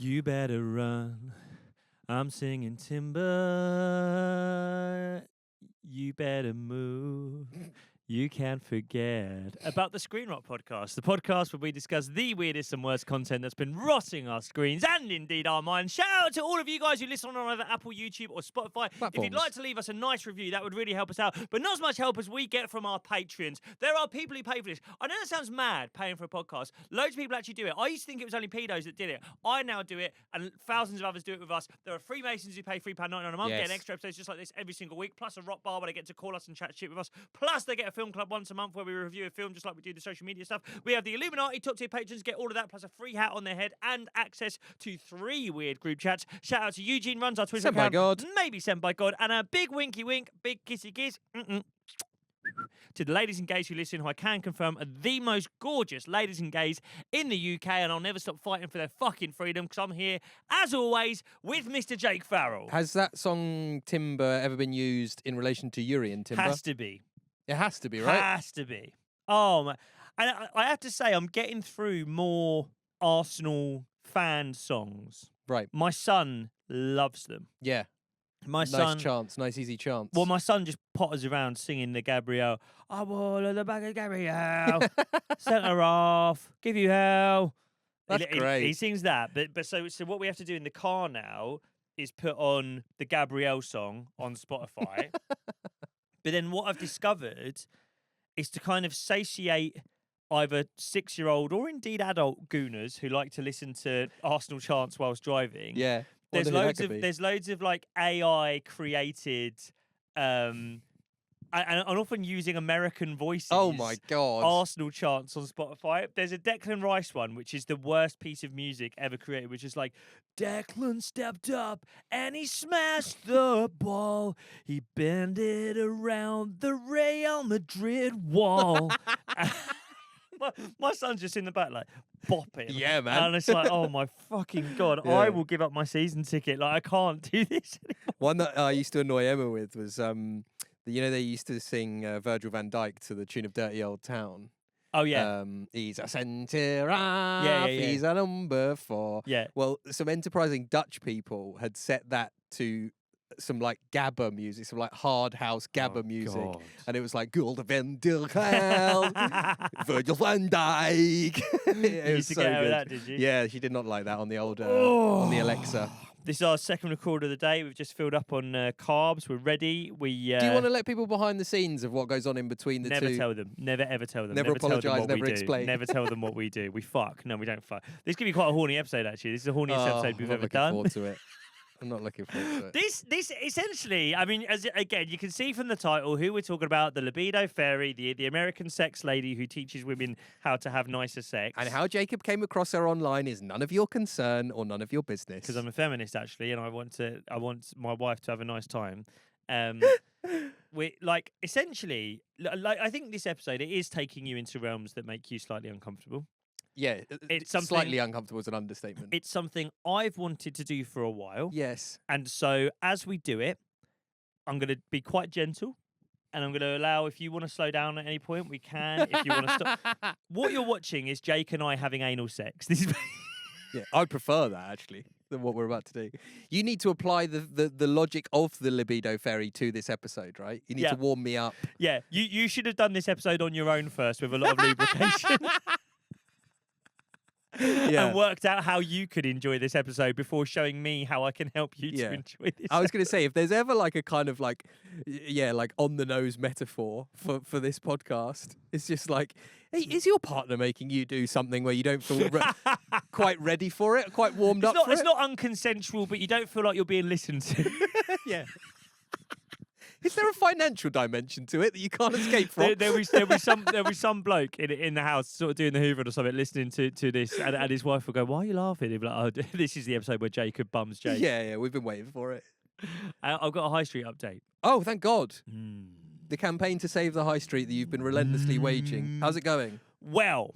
You better run. I'm singing timber. You better move. You can't forget about the Screen Rot podcast, the podcast where we discuss the weirdest and worst content that's been rotting our screens and indeed our minds. Shout out to all of you guys who listen on either Apple, YouTube, or Spotify. Platforms. If you'd like to leave us a nice review, that would really help us out. But not as much help as we get from our patrons. There are people who pay for this. I know that sounds mad, paying for a podcast. Loads of people actually do it. I used to think it was only pedos that did it. I now do it, and thousands of others do it with us. There are Freemasons who pay £3.99 a month, get an extra episodes just like this every single week, plus a rock bar where they get to call us and chat shit with us. Plus, they get a film club once a month where we review a film just like we do the social media stuff. We have the Illuminati top tier patrons, get all of that, plus a free hat on their head and access to 3 weird group chats. Shout out to Eugene, runs our Twitter Sent account. by God. Maybe sent by God. And a big winky wink, big kissy kiss. To the ladies and gays who listen, who I can confirm are the most gorgeous ladies and gays in the UK, and I'll never stop fighting for their fucking freedom because I'm here, as always, with Mr. Jake Farrell. Has that song Timber ever been used in relation to Yuri and Timber? Has to be. It has to be, right? Has to be. Oh, man. And I have to say, I'm getting through more Arsenal fan songs. Right. My son loves them. Yeah. My Nice son, chance. Nice, easy chance. well, my son just potters around singing the Gabrielle. I'm all at the back of Gabrielle. Centre off. Give you hell. That's great. He sings that. But so what we have to do in the car now is put on the Gabrielle song on Spotify. But then what I've discovered is to kind of satiate either 6-year-old or indeed adult gooners who like to listen to Arsenal chants whilst driving. Yeah. There's loads of like AI created and often using American voices. Oh my God. Arsenal chants on Spotify. There's a Declan Rice one, which is the worst piece of music ever created, which is like, Declan stepped up and he smashed the ball. He bended around the Real Madrid wall. My son's just in the back like bopping. Yeah, man. And it's like, oh my fucking God, Yeah. I will give up my season ticket. Like, I can't do this anymore. One that I used to annoy Emma with was, they used to sing Virgil van Dijk to the tune of Dirty Old Town. Oh, yeah. He's a centre half, Yeah. he's a number 4. Yeah. Well, some enterprising Dutch people had set that to some like gabba music, some like hard house gabba music. God. And it was like Gulden van der Gijl, Virgil van Dijk. You used to get out of that, did you? Yeah, she did not like that on the old on the Alexa. This is our second record of the day. We've just filled up on carbs. We're ready. Do you want to let people behind the scenes of what goes on in between the two? Never tell them. Never ever tell them. Never tell them apologise, what never we do. explain. Never tell them what we do. We fuck. No, we don't fuck. This could be quite a horny episode, actually. This is the horniest episode we've ever done. I'm not looking forward to it. I'm not looking forward to it. This essentially, I mean, again, you can see from the title who we're talking about: the Libido Fairy, the American sex lady who teaches women how to have nicer sex. And how Jacob came across her online is none of your concern or none of your business. Because I'm a feminist, actually, and I want my wife to have a nice time. We like essentially, like I think this episode it is taking you into realms that make you slightly uncomfortable. Yeah, It's slightly uncomfortable is an understatement. It's something I've wanted to do for a while. Yes. And so as we do it, I'm going to be quite gentle and I'm going to allow, if you want to slow down at any point, we can. If you want to stop. What you're watching is Jake and I having anal sex. This is... Yeah, I prefer that, actually, than what we're about to do. You need to apply the logic of the Libido Fairy to this episode, right? You need to warm me up. Yeah, you should have done this episode on your own first with a lot of lubrication. And worked out how you could enjoy this episode before showing me how I can help you to enjoy this. I was going to say, if there's ever like a kind of like on the nose metaphor for this podcast, it's just like, hey, is your partner making you do something where you don't feel quite ready for it, quite warmed up for it? It's not unconsensual, but you don't feel like you're being listened to. Yeah. Is there a financial dimension to it that you can't escape from? There'll be some bloke in the house sort of doing the Hoover or something, listening to this, and his wife will go, "Why are you laughing?" He'll be like, "Oh, this is the episode where Jacob bums Jake." Yeah, we've been waiting for it. I've got a high street update. Oh, thank God! The campaign to save the high street that you've been relentlessly waging. How's it going? Well.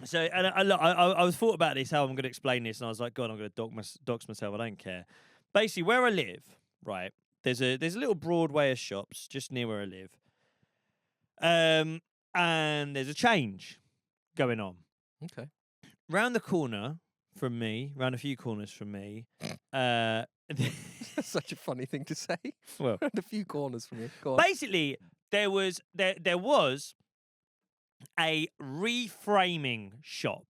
So, and I was thought about this, how I'm going to explain this, and I was like, God, I'm going to dox myself. I don't care. Basically, where I live, right. There's a little Broadway of shops just near where I live. And there's a change going on. Okay. Round the corner from me, round a few corners from me. That's such a funny thing to say. Well, Around a few corners from you. Go on. basically, there was a reframing shop,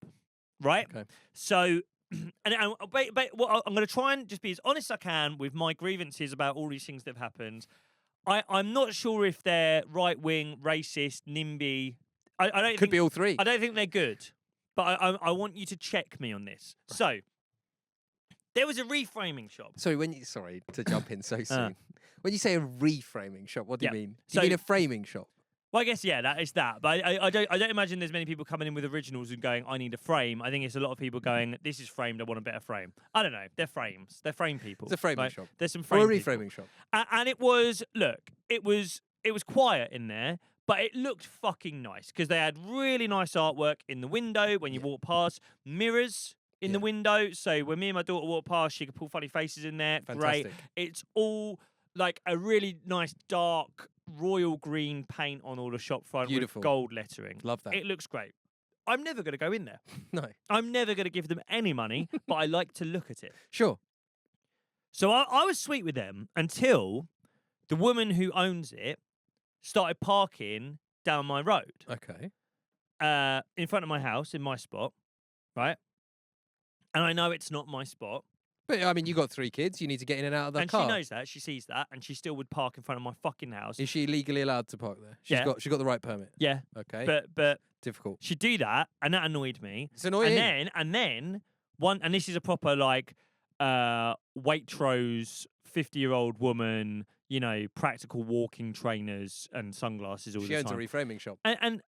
right? Okay. So, well, I'm going to try and just be as honest as I can with my grievances about all these things that have happened. I'm not sure if they're right wing, racist, NIMBY. I don't Could think, be all three. I don't think they're good, but I want you to check me on this. So, there was a reframing shop. So sorry to jump in so soon. When you say a reframing shop, what do you mean? Do you So- mean a framing shop? Well, I guess that is that. But I don't imagine there's many people coming in with originals and going, I need a frame. I think it's a lot of people going, this is framed, I want a better frame. I don't know. They're frames. They're frame people. It's a framing right? shop. There's some Or frame a people. reframing shop. And it was it was quiet in there, but it looked fucking nice because they had really nice artwork in the window when you walk past, mirrors in the window. So when me and my daughter walk past, she could pull funny faces in there. Fantastic. Great. It's all like a really nice dark royal green paint on all the shop front Beautiful. with gold lettering. Love that. It looks great. I'm never going to go in there. No. I'm never going to give them any money, but I like to look at it. Sure. So I was sweet with them until the woman who owns it started parking down my road, Okay. in front of my house, in my spot, right? And I know it's not my spot. But I mean, you got 3 kids. You need to get in and out of the And car. she knows that. She sees that. And she still would park in front of my fucking house. Is she legally allowed to park there? Yeah. She's got the right permit. Yeah. Okay. But Difficult. she'd do that. And that annoyed me. It's annoying. And then and this is a proper like Waitrose 50-year-old woman, you know, practical walking trainers and sunglasses all She the owns a time. reframing shop. And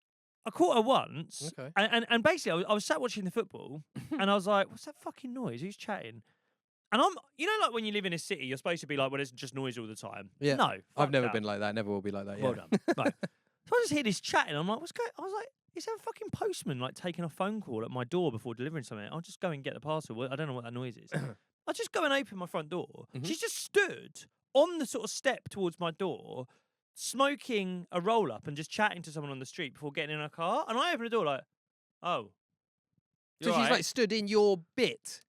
I caught her once, Okay. and basically I was sat watching the football, and I was like, "What's that fucking noise? Who's chatting?" And like when you live in a city, you're supposed to be like, "Well, it's just noise all the time." Yeah. No, I've fuck never that. been like that. Never will be like that. Yeah. Well done. Right. So I just hear this chatting. I'm like, "What's going?" I was like, "Is there a fucking postman like taking a phone call at my door before delivering something?" I'll just go and get the parcel. I don't know what that noise is. I just go and open my front door. Mhm. She's just stood on the sort of step towards my door, smoking a roll up and just chatting to someone on the street before getting in her car. And I open the door like, oh. So you're she's right. like stood in your bit.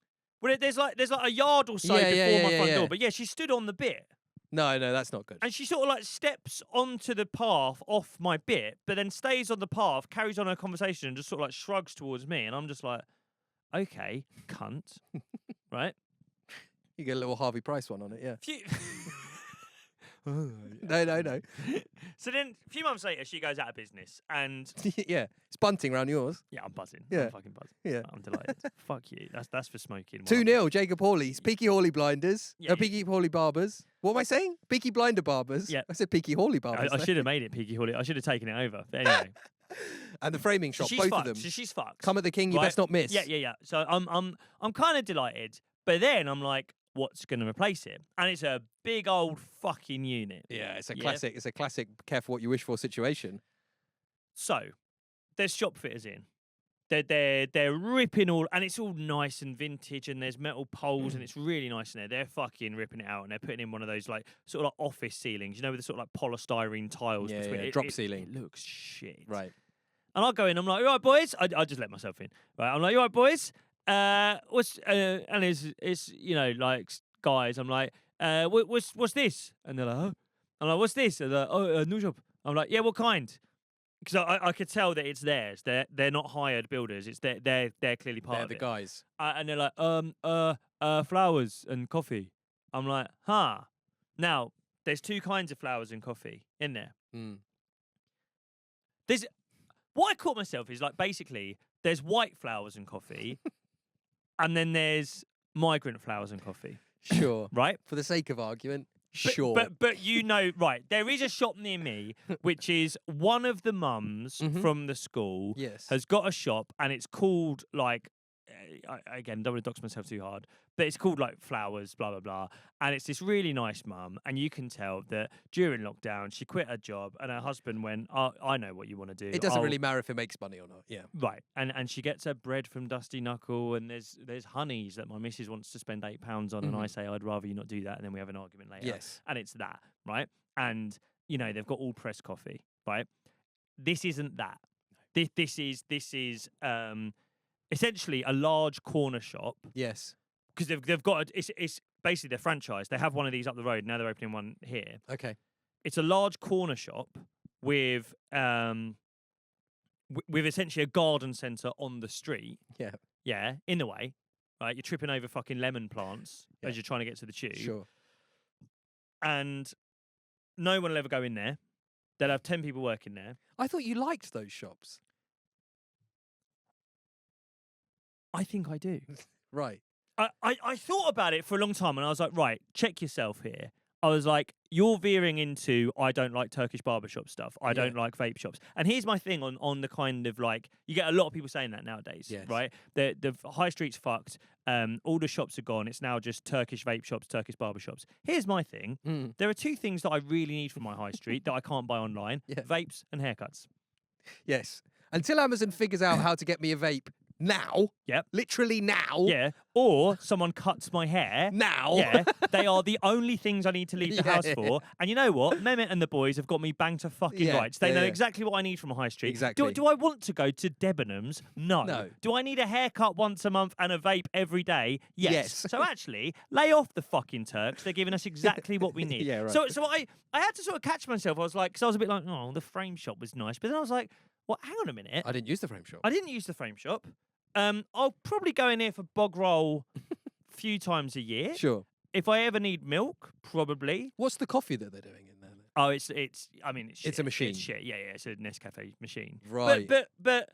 Well, there's like a yard or so Yeah, before yeah, my yeah, front yeah. door. But yeah, she stood on the bit. No, that's not good. And she sort of like steps onto the path off my bit, but then stays on the path, carries on her conversation, and just sort of like shrugs towards me. And I'm just like, okay, cunt. Right? You get a little Harvey Price one on it, yeah. Few- No. So then, a few months later, she goes out of business, and Yeah. It's bunting round yours. yeah, I'm buzzing. Yeah. I'm fucking buzzing. Yeah. I'm delighted. Fuck you. That's for smoking. 2-0, Jacobhawley. Peaky Hawley Blinders. Yeah, Peaky Hawley Barbers. What am I saying? Peaky Blinder Barbers. Yeah. I said Peaky Hawley Barbers. I should have made it Peaky Hawley. I should have taken it over. But anyway, And the framing so shop, she's both fucked. of them. So she's fucked. Come at the king, you right? best not miss. Yeah. So I'm kind of delighted, but then I'm like, what's going to replace it? And it's a big old fucking unit. Yeah, it's a classic. It's a classic careful what you wish for situation. So there's shop fitters in. They're ripping all, and it's all nice and vintage, and there's metal poles, and it's really nice in there. They're fucking ripping it out, and they're putting in one of those like sort of like office ceilings, you know, with the sort of like polystyrene tiles. Yeah, between. yeah, It- drop it- ceiling. It looks shit. Right. And I'll go in. I'm like, "You all right, boys?" I just let myself in. Right. I'm like, "You all right, boys?" And it's you know like guys. I'm like, what's this? And they're like, oh. I'm like, what's this? And they're like, oh, a new job. I'm like, yeah, what kind? Because I could tell that it's theirs. They're not hired builders. It's they're clearly part They're of the it. guys. And they're like, flowers and coffee. I'm like, huh. Now there's 2 kinds of flowers and coffee in there. Mm. There's what I caught myself is like basically there's white flowers and coffee, and then there's migrant flowers and coffee. Sure. Right? For the sake of argument, But- sure. But you know, right, there is a shop near me, which is one of the mums Mhm. from the school yes. has got a shop, and it's called like, again, don't want to dox myself too hard, but it's called like Flowers, blah, blah, blah. And it's this really nice mum, and you can tell that during lockdown, she quit her job, and her husband went, oh, I know what you want to do. It doesn't I'll-" really matter if it makes money or not. Yeah. Right, and she gets her bread from Dusty Knuckle, and there's honeys that my missus wants to spend £8 on, and I Mhm. say I'd rather you not do that, and then we have an argument later. Yes. And it's that, right? And you know they've got all pressed coffee, right? This isn't that. This is essentially a large corner shop Yes. because they've got it's basically their franchise. They have one of these up the road. Now they're opening one here. Okay. It's a large corner shop with with essentially a garden centre on the street. Yeah. Yeah, in the way. Right, you're tripping over fucking lemon plants Yeah. as you're trying to get to the tube. Sure. And no one will ever go in there. They'll have 10 people working there. I thought you liked those shops. I think I do. Right. I thought about it for a long time and I was like, right, check yourself here. I was like, you're veering into I don't like Turkish barbershop stuff. I don't like vape shops. And here's my thing on the kind of like, you get a lot of people saying that nowadays, Yes. right? The high street's fucked. All the shops are gone. It's now just Turkish vape shops, Turkish barbershops. Here's my thing. There are two things that I really need from my high street that I can't buy online. Yeah. Vapes and haircuts. Yes. Until Amazon figures out how to get me a vape now. Yep. Literally now. Yeah. Or someone cuts my hair. Now. Yeah. They are the only things I need to leave the house Yeah. for. And you know what? Mehmet and the boys have got me banged to fucking Yeah, rights. They know yeah. exactly what I need from a high street. Exactly. Do I want to go to Debenhams? No. No. Do I need a haircut once a month and a vape every day? Yes. Yes. So actually, lay off the fucking Turks. They're giving us exactly what we need. Yeah, right. So I had to sort of catch myself. I was like, because I was a bit like, oh, the frame shop was nice. But then I was like, well, hang on a minute. I didn't use the frame shop. I didn't use the frame shop. I'll probably go in here for bog roll a few times a year. Sure. If I ever need milk, probably. What's the coffee that they're doing in there then? Oh, it's I mean, it's shit. It's a machine. It's shit. Yeah, it's a Nescafe machine. Right. But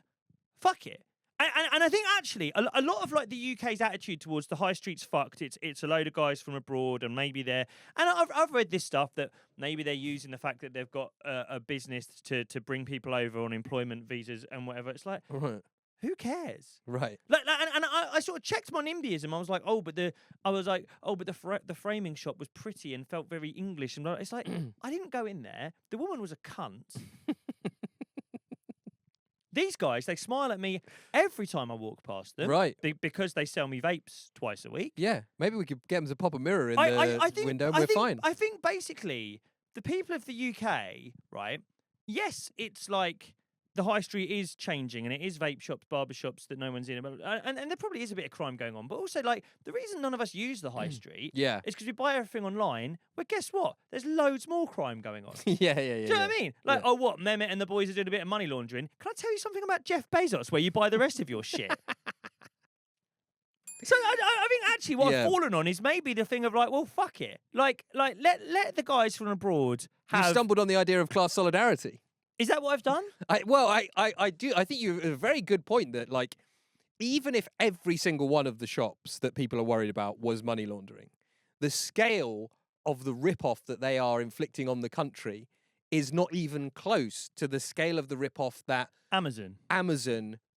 fuck it. And I think actually a lot of like the UK's attitude towards the high street's fucked. It's a load of guys from abroad and maybe they're and I've read this stuff that maybe they're using the fact that they've got a business to bring people over on employment visas and whatever. It's like, Right. who cares? Right. Like and I sort of checked my NIMBYism. I was like, but the framing shop was pretty and felt very English. And it's like, I didn't go in there. The woman was a cunt. These guys, they smile at me every time I walk past them. Right. Because they sell me vapes twice a week. Yeah. Maybe we could get them to pop a mirror in I the think, window and I we're think, fine. I think basically the people of the UK, right? Yes, it's like the high street is changing and it is vape shops, barber shops that no one's in. And there probably is a bit of crime going on. But also, like, the reason none of us use the high street Yeah. is because we buy everything online. Well, guess what? There's loads more crime going on. Yeah. Do you know what I mean? Like, oh, what? Mehmet and the boys are doing a bit of money laundering. Can I tell you something about Jeff Bezos where you buy the rest of your shit? So I think actually what I've fallen on is maybe the thing of like, well, fuck it. Like let the guys from abroad have... You stumbled on the idea of class solidarity. Is that what I've done? I do. I think you have a very good point that, like, even if every single one of the shops that people are worried about was money laundering, the scale of the rip-off that they are inflicting on the country is not even close to the scale of the rip-off that Amazon,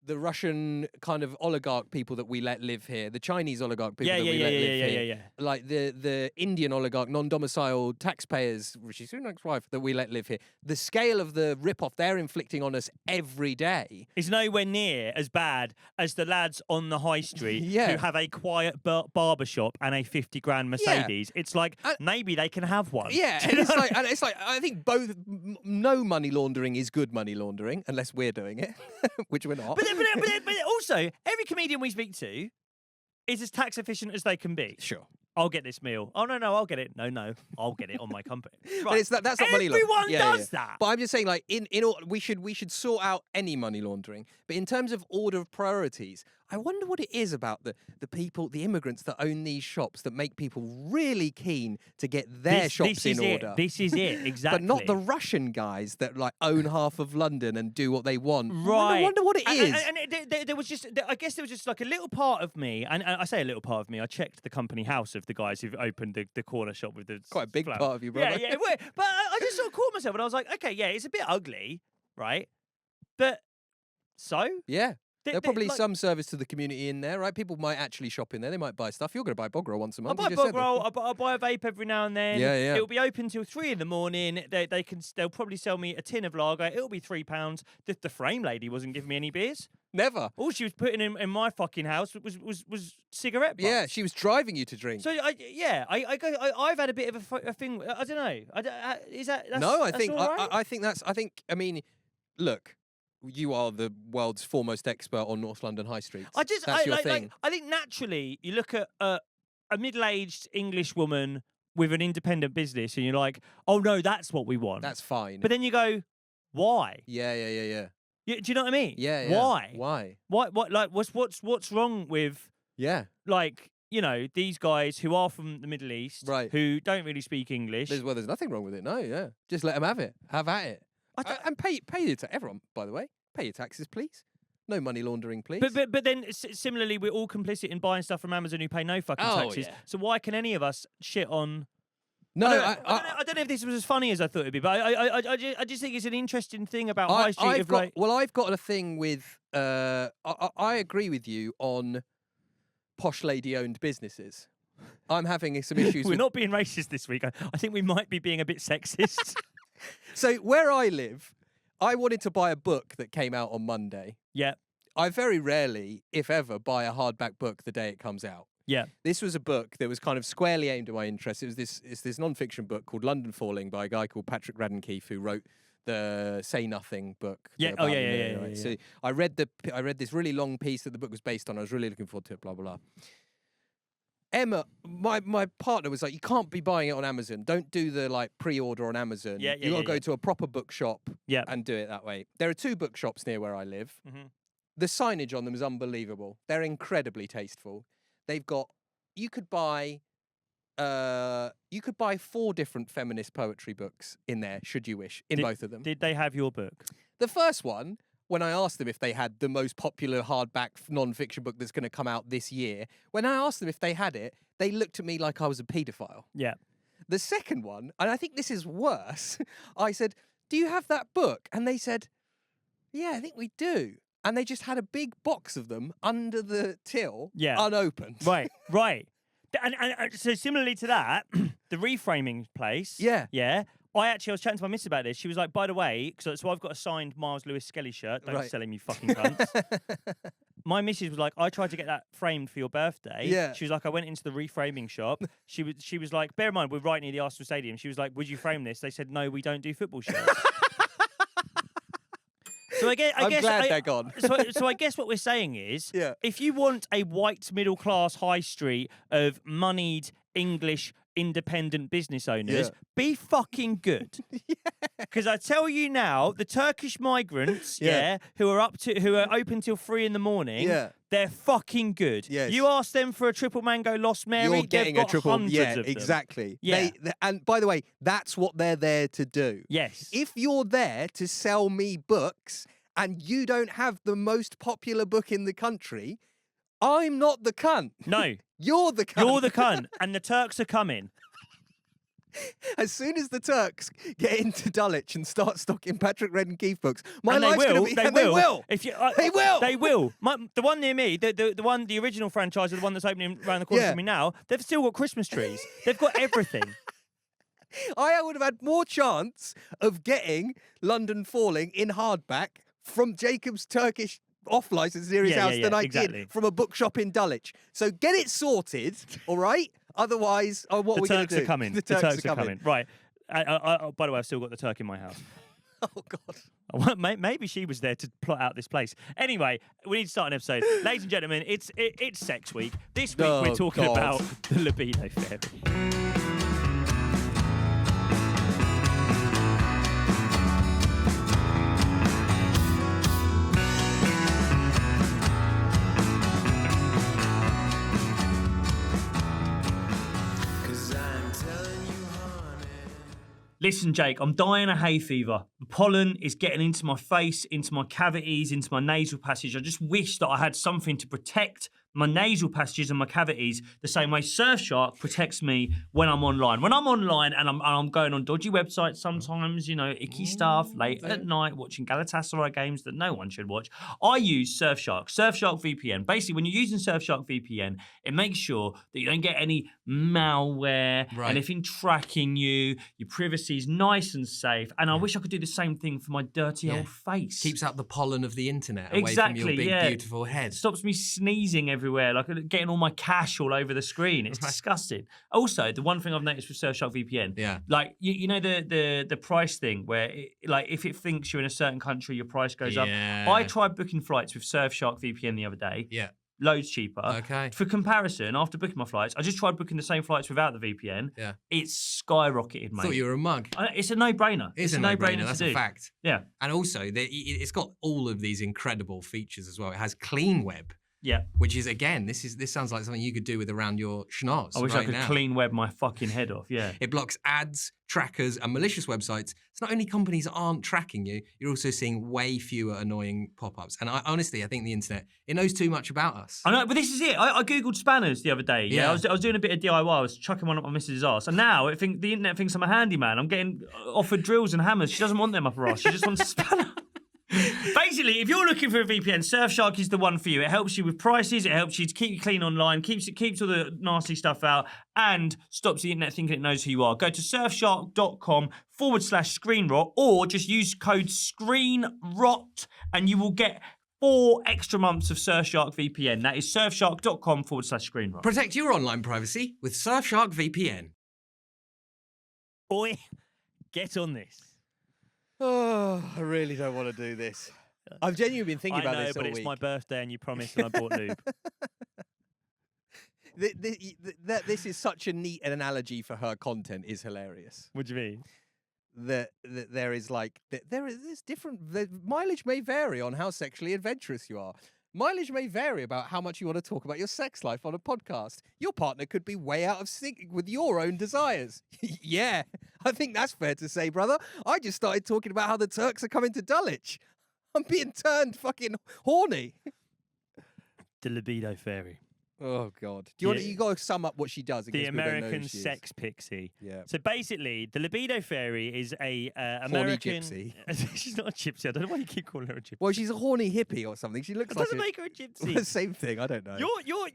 the Russian kind of oligarch people that we let live here, the Chinese oligarch people that we let live here, like the Indian oligarch non-domiciled taxpayers, Rishi Sunak's wife, that we let live here. The scale of the rip-off they're inflicting on us every day is nowhere near as bad as the lads on the high street who have a quiet barber shop and a 50 grand Mercedes. It's like maybe they can have one. Yeah, and it's like I think both. No money laundering is good money laundering unless we're doing it, which we're not. But also, every comedian we speak to is as tax efficient as they can be. Sure. I'll get this meal. Oh, no, I'll get it. No, I'll get it on my company. Right. But that's not money laundering. Everyone does that. But I'm just saying, like, in all, we should sort out any money laundering. But in terms of order of priorities, I wonder what it is about the people, the immigrants that own these shops that make people really keen to get their shops in order. This is it, exactly. But not the Russian guys that like own half of London and do what they want. Right. I wonder what it is. And there was just, I guess there was just like a little part of me, and I say a little part of me, I checked the company house of the guys who've opened the corner shop with the quite a big flower. part of you, brother. Yeah, but I just sort of caught myself and I was like, okay, yeah, it's a bit ugly, right? But so? Yeah. There are probably like, some service to the community in there, right? People might actually shop in there. They might buy stuff. You're going to buy bog roll once a month. I buy bog roll. I buy a vape every now and then. Yeah. It'll be open till 3 a.m. They'll probably sell me a tin of lager. It'll be £3. The frame lady wasn't giving me any beers. Never. All she was putting in my fucking house was cigarette butts. Yeah, she was driving you to drink. So I've had a bit of a thing. I don't know. Is that no? I that's think all right? I think I mean, look. you are the world's foremost expert on North London high streets. That's your thing. I think naturally you look at a middle-aged English woman with an independent business, and you're like, oh no, that's what we want. That's fine. But then you go, why? Yeah. Do you know what I mean? Yeah. Why? Why? What? Like, what's wrong with? Yeah. Like, these guys who are from the Middle East, right? Who don't really speak English. There's nothing wrong with it. No, yeah. Just let them have it. Have at it. And pay it to everyone. By the way, pay your taxes, please. No money laundering, please. But then similarly, we're all complicit in buying stuff from Amazon who pay no fucking taxes. Yeah. So why can any of us shit on? No, I don't know if this was as funny as I thought it'd be, but I just think it's an interesting thing about high street. I've got a thing with. I agree with you on posh lady-owned businesses. I'm having some issues. We're not being racist this week. I think we might be being a bit sexist. So where I live, I wanted to buy a book that came out on Monday. Yeah. I very rarely, if ever, buy a hardback book the day it comes out. Yeah. This was a book that was kind of squarely aimed at my interests. It's this non-fiction book called London Falling by a guy called Patrick Radden-Keefe, who wrote the Say Nothing book. Yeah. Oh yeah. So I read this really long piece that the book was based on. I was really looking forward to it. Blah blah blah. Emma, my partner was like, you can't be buying it on Amazon. Don't do the pre-order on Amazon. You got to go to a proper bookshop and do it that way. There are 2 bookshops near where I live. Mm-hmm. The signage on them is unbelievable. They're incredibly tasteful. They've got you could buy 4 different feminist poetry books in there, should you wish, in both of them. Did they have your book? The first one, when I asked them if they had the most popular hardback non-fiction book that's going to come out this year, when I asked them if they had it, they looked at me like I was a paedophile. Yeah. The second one, and I think this is worse, I said, do you have that book? And they said, yeah, I think we do. And they just had a big box of them under the till, unopened. Right. And so similarly to that, the reframing place. Yeah. I was chatting to my missus about this. She was like, by the way, so I've got a signed Miles Lewis Skelly shirt. Don't sell him, you fucking cunts. My missus was like, I tried to get that framed for your birthday. Yeah. She was like, I went into the reframing shop. She was like, bear in mind, we're right near the Arsenal Stadium. She was like, would you frame this? They said, no, we don't do football shirts. So I'm glad they're gone. So I guess what we're saying is, if you want a white middle class high street of moneyed English independent business owners, be fucking good. Because I tell you now, the Turkish migrants, who are open till 3 a.m, they're fucking good. Yes. You ask them for a triple mango Lost Mary, you're getting they've got a triple. hundreds of them. Exactly. Yeah. And by the way, that's what they're there to do. Yes. If you're there to sell me books and you don't have the most popular book in the country, I'm not the cunt. No. You're the cunt. You're the cunt, and the Turks are coming. As soon as the Turks get into Dulwich and start stocking Patrick Radden-Keefe books, my and life's going to be... They will. They will. They will. The one near me, the original franchise, the one that's opening around the corner from me now, they've still got Christmas trees. They've got everything. I would have had more chance of getting London Falling in hardback from Jacob's Turkish off-license near his house than I did from a bookshop in Dulwich. So get it sorted, all right? Otherwise, what are we going to do? The Turks are coming. Right. By the way, I've still got the Turk in my house. Oh, God. Maybe she was there to plot out this place. Anyway, we need to start an episode. Ladies and gentlemen, it's Sex Week. This week we're talking about the Libido Fairy. Listen, Jake, I'm dying of hay fever. The pollen is getting into my face, into my cavities, into my nasal passage. I just wish that I had something to protect my nasal passages and my cavities the same way Surfshark protects me when I'm online. When I'm online and I'm going on dodgy websites sometimes, icky stuff, late at night, watching Galatasaray games that no one should watch, I use Surfshark VPN. Basically, when you're using Surfshark VPN, it makes sure that you don't get any malware, anything tracking you, your privacy is nice and safe, and I wish I could do the same thing for my dirty old face. Keeps out the pollen of the internet away from your big, beautiful head. Stops me sneezing every everywhere, like getting all my cash all over the screen. It's disgusting. Also, the one thing I've noticed with Surfshark VPN, like you know the price thing where like if it thinks you're in a certain country, your price goes up. I tried booking flights with Surfshark VPN the other day. Yeah. Loads cheaper. Okay. For comparison, after booking my flights, I just tried booking the same flights without the VPN. Yeah. It's skyrocketed, mate. Thought you were a mug. It's a no-brainer. It's a no-brainer. That's to do. a fact. Yeah. And also, it's got all of these incredible features as well. It has clean web. Yeah. Which is, again, this sounds like something you could do with around your schnoz. I wish I could clean web my fucking head off, yeah. It blocks ads, trackers, and malicious websites. It's not only companies aren't tracking you, you're also seeing way fewer annoying pop-ups. And honestly, I think the internet, it knows too much about us. I know, but this is it. I Googled spanners the other day. Yeah. I was doing a bit of DIY. I was chucking one up my missus' ass. And now the internet thinks I'm a handyman. I'm getting offered drills and hammers. She doesn't want them up her ass. She just wants a spanner. Basically, if you're looking for a VPN, Surfshark is the one for you. It helps you with prices, it helps you to keep you clean online, keeps all the nasty stuff out, and stops the internet thinking it knows who you are. Go to surfshark.com/screenrot, or just use code SCREENROT and you will get 4 extra months of Surfshark VPN. That is surfshark.com/screenrot. Protect your online privacy with Surfshark VPN. Oi, get on this. Oh, I really don't want to do this. I've genuinely been thinking about this all week. But it's my birthday and you promised and I bought lube. This is such a neat analogy for her content. Is hilarious. What do you mean? That there is like there's different. The mileage may vary on how sexually adventurous you are. Mileage may vary about how much you want to talk about your sex life on a podcast. Your partner could be way out of sync with your own desires. Yeah, I think that's fair to say, brother. I just started talking about how the Turks are coming to Dulwich. I'm being turned fucking horny. The Libido Fairy. Oh God! Do you want? You got to sum up what she does. The American sex pixie. Yeah. So basically, the Libido Fairy is a American. Horny gypsy. She's not a gypsy. I don't know why you keep calling her a gypsy. Well, she's a horny hippie or something. She looks It like. Doesn't make her a gypsy. The same thing. I don't know. You're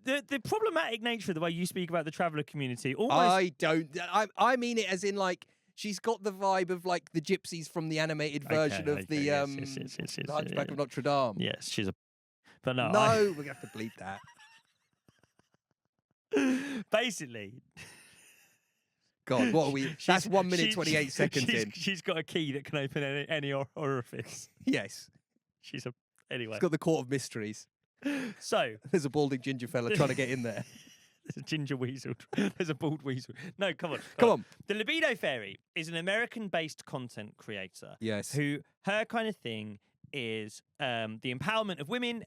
the problematic nature of the way you speak about the traveller community. Almost. I don't. I mean it as in like. She's got the vibe of like the gypsies from the animated version of the the Hunchback of Notre Dame. Yes, she's a. But no. No, we're gonna have to bleep that. Basically, God, what are we? That's 1 minute 28 seconds in. She's got a key that can open any orifice. Yes. Anyway. She's got the Court of Mysteries. So there's a balding ginger fella trying to get in there. There's a ginger weasel. There's a bald weasel. No, come on. Come on. The Libido Fairy is an American-based content creator. Yes. Who her kind of thing is the empowerment of women,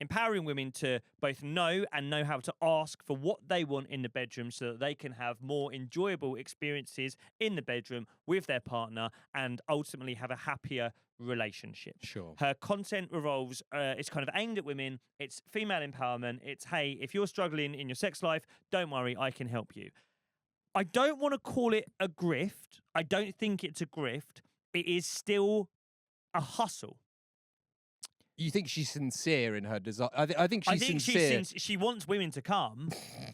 empowering women to both know how to ask for what they want in the bedroom so that they can have more enjoyable experiences in the bedroom with their partner and ultimately have a happier relationship. Sure. Her content revolves, it's kind of aimed at women, it's female empowerment, it's, hey, if you're struggling in your sex life, don't worry, I can help you. I don't want to call it a grift. I don't think it's a grift. It is still a hustle. You think she's sincere in her desire? I think she's sincere. She wants women to come.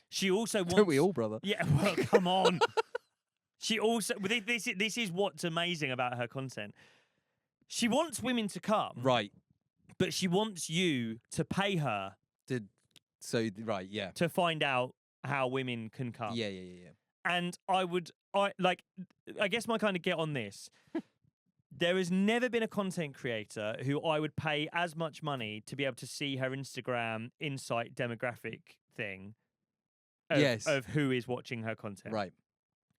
She also wants. Don't we all, brother? Yeah. Well, come on. She also. This is what's amazing about her content. She wants women to come. Right. But she wants you to pay her. Right. Yeah. To find out how women can come. Yeah. And I guess my kind of get on this. There has never been a content creator who I would pay as much money to be able to see her Instagram insight demographic thing of who is watching her content. Right.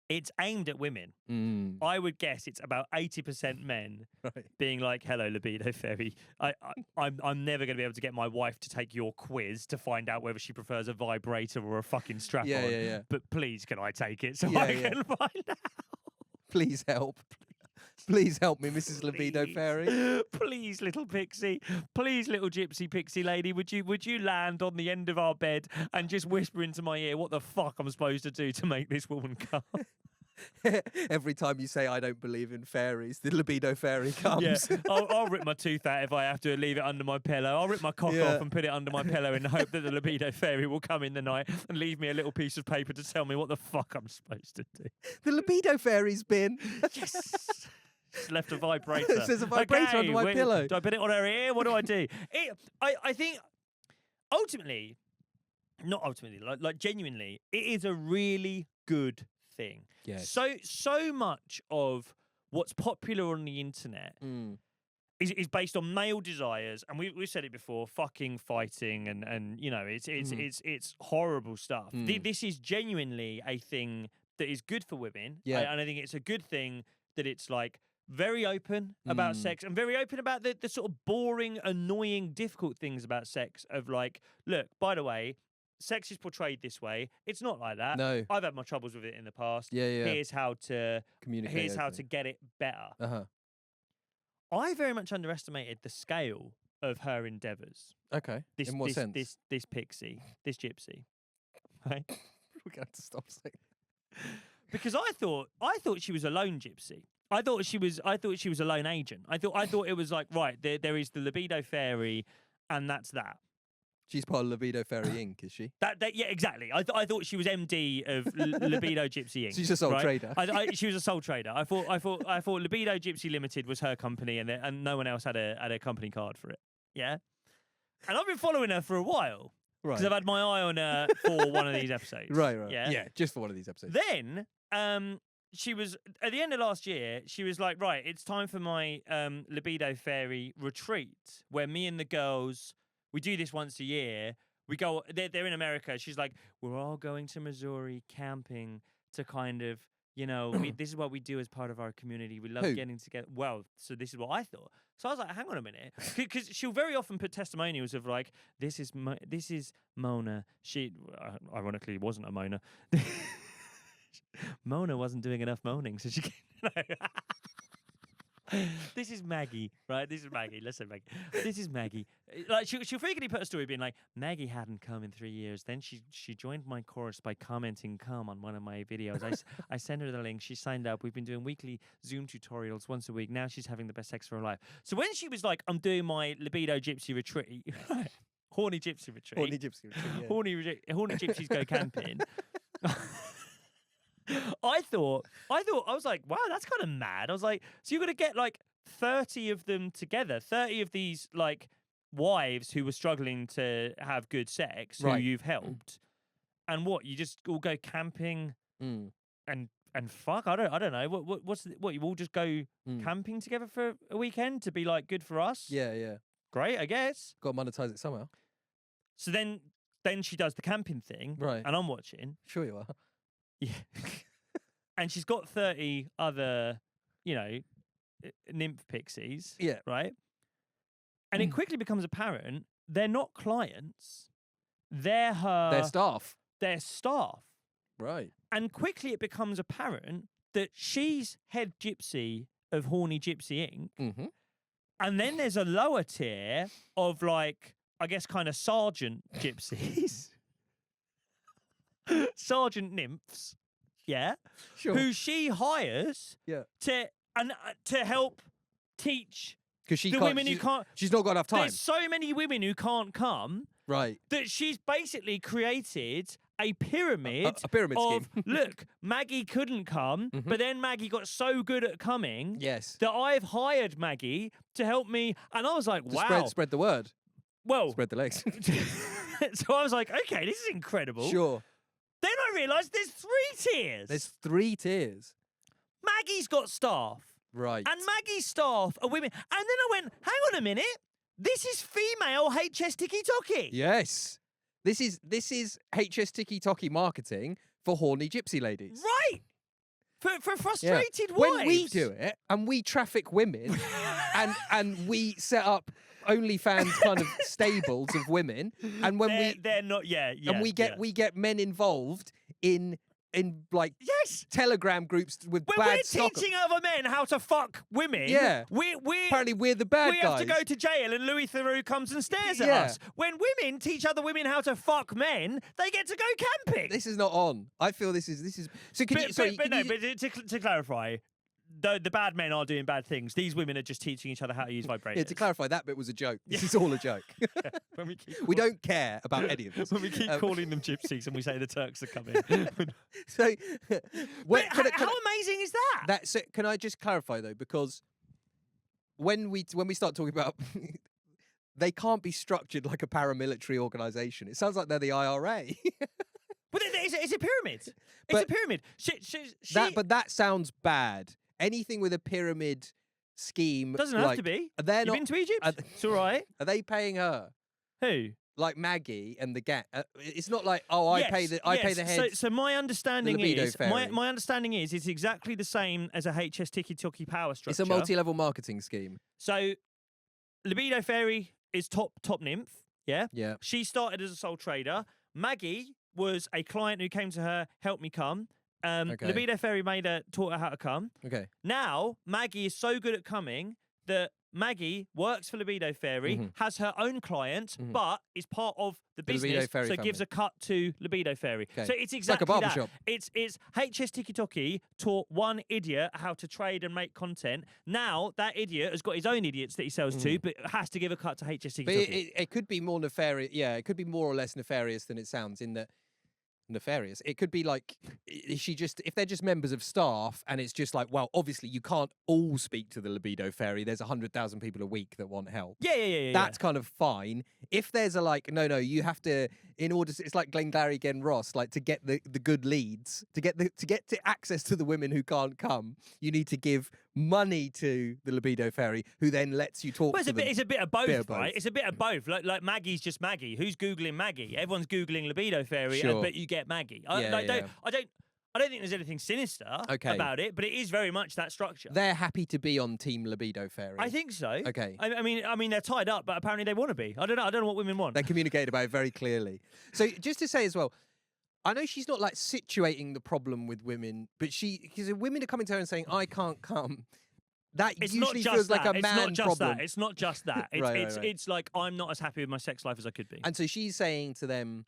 It's aimed at women. I would guess it's about 80% men being like, hello, Libido Fairy. I'm never going to be able to get my wife to take your quiz to find out whether she prefers a vibrator or a fucking strap-on. Yeah. But please, can I take it so I can find out? Please help. Please help me, Mrs. Libido Fairy. Please, little pixie. Please, little gypsy pixie lady. Would you land on the end of our bed and just whisper into my ear what the fuck I'm supposed to do to make this woman come? Every time you say I don't believe in fairies, the Libido Fairy comes. Yeah, I'll rip my tooth out if I have to and leave it under my pillow. I'll rip my cock off and put it under my pillow in the hope that the Libido Fairy will come in the night and leave me a little piece of paper to tell me what the fuck I'm supposed to do. The Libido Fairy's been. Yes. Just left a vibrator. There's a vibrator under my pillow. Do I put it on her ear? What do I do? I think ultimately, not ultimately, like genuinely, it is a really good thing. Yes. So much of what's popular on the internet is based on male desires, and we've said it before, fucking, fighting, and you know, it's horrible stuff. This is genuinely a thing that is good for women, and I think it's a good thing that it's like very open about sex and very open about the sort of boring, annoying, difficult things about sex. Of like, look, by the way, sex is portrayed this way. It's not like that. No. I've had my troubles with it in the past. Yeah. Here's how to Communicate. Here's how to get it better. Uh-huh. I very much underestimated the scale of her endeavours. Okay. In what sense? This pixie, this gypsy, right? We're going to have to stop saying. Because I thought she was a lone gypsy. I thought she was a lone agent. I thought it was like, right, there is the Libido Fairy, and that's that. She's part of Libido Fairy Inc., is she? Yeah, exactly. I thought she was MD of Libido Gypsy Inc. She's a sole trader. She was a sole trader. I thought Libido Gypsy Limited was her company, and no one else had a company card for it. Yeah, and I've been following her for a while because I've had my eye on her for one of these episodes. Right. Yeah, just for one of these episodes. Then, she was at the end of last year. She was like, right, it's time for my Libido Fairy retreat, where me and the girls. We do this once a year. We go. They're in America. She's like, we're all going to Missouri camping to kind of, you know, this is what we do as part of our community. We love getting together. Well, so this is what I thought. So I was like, hang on a minute, because she'll very often put testimonials of like, this is Mona. She ironically wasn't a Mona. Mona wasn't doing enough moaning, so she. This is Maggie, right? This is Maggie. Listen, Maggie. This is Maggie. Like she'll frequently put a story being like, Maggie hadn't come in 3 years. Then she joined my course by commenting "come" on one of my videos. I sent her the link. She signed up. We've been doing weekly Zoom tutorials once a week. Now she's having the best sex of her life. So when she was like, I'm doing my Libido Gypsy retreat, horny gypsy retreat, Yeah. horny gypsies go camping. I was like, wow, that's kind of mad. I was like, so you're going to get like 30 of them together, 30 of these like wives who were struggling to have good sex, who you've helped. And what, you just all go camping and fuck? I don't know. What you all just go camping together for a weekend to be like good for us? Yeah. Great, I guess. Got to monetize it somehow. So then she does the camping thing. Right. And I'm watching. Sure you are. Yeah. And she's got 30 other, you know, nymph pixies. Yeah. Right? And it quickly becomes apparent they're not clients. They're Their staff. They're staff. Right. And quickly it becomes apparent that she's head gypsy of Horny Gypsy Inc. Mm-hmm. And then there's a lower tier of like, I guess, kind of sergeant gypsies. Sergeant nymphs, yeah, Sure. who she hires, to help teach Because the women who can't. She's not got enough time. There's so many women who can't come, Right. that she's basically created a pyramid. A pyramid of, scheme. Look, Maggie couldn't come, but then Maggie got so good at coming. Yes. That I've hired Maggie to help me, and I was like, wow. Spread the word. Well, Spread the legs. So I was like, okay, this is incredible. Sure. Then I realised there's 3 tiers. There's 3 tiers. Maggie's got staff. Right. And Maggie's staff are women. And then I went, hang on a minute. This is female HS Tiki Toki. Yes. This is HS Tiki Toki marketing for horny gypsy ladies. Right. For frustrated wives. When we do it and we traffic women and we set up OnlyFans kind of stables of women, and when they're not and we get men involved in like Telegram groups with when bad we're stock. teaching other men how to fuck women. Yeah, we're apparently we're the bad guys. We have to go to jail, and Louis Theroux comes and stares at us. When women teach other women how to fuck men, they get to go camping. This is not on. I feel this is. So can to clarify. The bad men are doing bad things. These women are just teaching each other how to use vibrators. Yeah, to clarify, that bit was a joke. This is all a joke. When we don't care about any of this. When we keep calling them gypsies and we say the Turks are coming. So, how amazing is that? That's it. Can I just clarify though, because when we start talking about they can't be structured like a paramilitary organization. It sounds like they're the IRA. But it's a pyramid. It's But a pyramid. But that sounds bad. Anything with a pyramid scheme doesn't have to be. They're You not. been to Egypt? It's all right. Are they paying her? Who? Like Maggie and the gang. It's not like, oh, I pay the head. So my understanding Libido is Fairy. my understanding is it's exactly the same as a HS Tiki Toki power structure. It's a multi-level marketing scheme. So Libido Fairy is top nymph. Yeah. Yeah. She started as a sole trader. Maggie was a client who came to her, helped me come. Okay. Libido Fairy taught her how to come. Okay. Now Maggie is so good at coming that Maggie works for Libido Fairy, has her own client, but is part of the business, Libido Fairy so family. gives a cut to Libido Fairy. Okay. So it's It's like a exactly barbershop. that. It's HS Tiki Toki taught one idiot how to trade and make content. Now that idiot has got his own idiots that he sells to, but has to give a cut to HS Tiki But Toki. it could be more nefarious. Yeah, it could be more or less nefarious than it sounds in that. Nefarious. It could be like, if they're just members of staff and it's just like, well, obviously you can't all speak to the Libido Fairy. There's 100,000 people a week that want help. Yeah. That's kind of fine. If there's a like, no, you have to, in order to, it's like Glengarry Glen Ross, like to get the good leads, to get to access to the women who can't come, you need to give money to the Libido Fairy, who then lets you talk to them. It's a bit of both, Bit of right? both. It's a bit of both. Like Maggie's just Maggie. Who's Googling Maggie? Everyone's Googling Libido Fairy, Sure. but you get Maggie. Yeah, I don't think there's anything sinister about it, but it is very much that structure. They're happy to be on Team Libido Fairy. I think so. Okay. I mean, they're tied up, but apparently they want to be. I don't know what women want. They communicate about it very clearly. So just to say as well, I know she's not like situating the problem with women, but because women are coming to her and saying, I can't come. That It's usually not just feels like that. a It's man not just problem. that. It's not just that. It's Right. it's like I'm not as happy with my sex life as I could be. And so she's saying to them,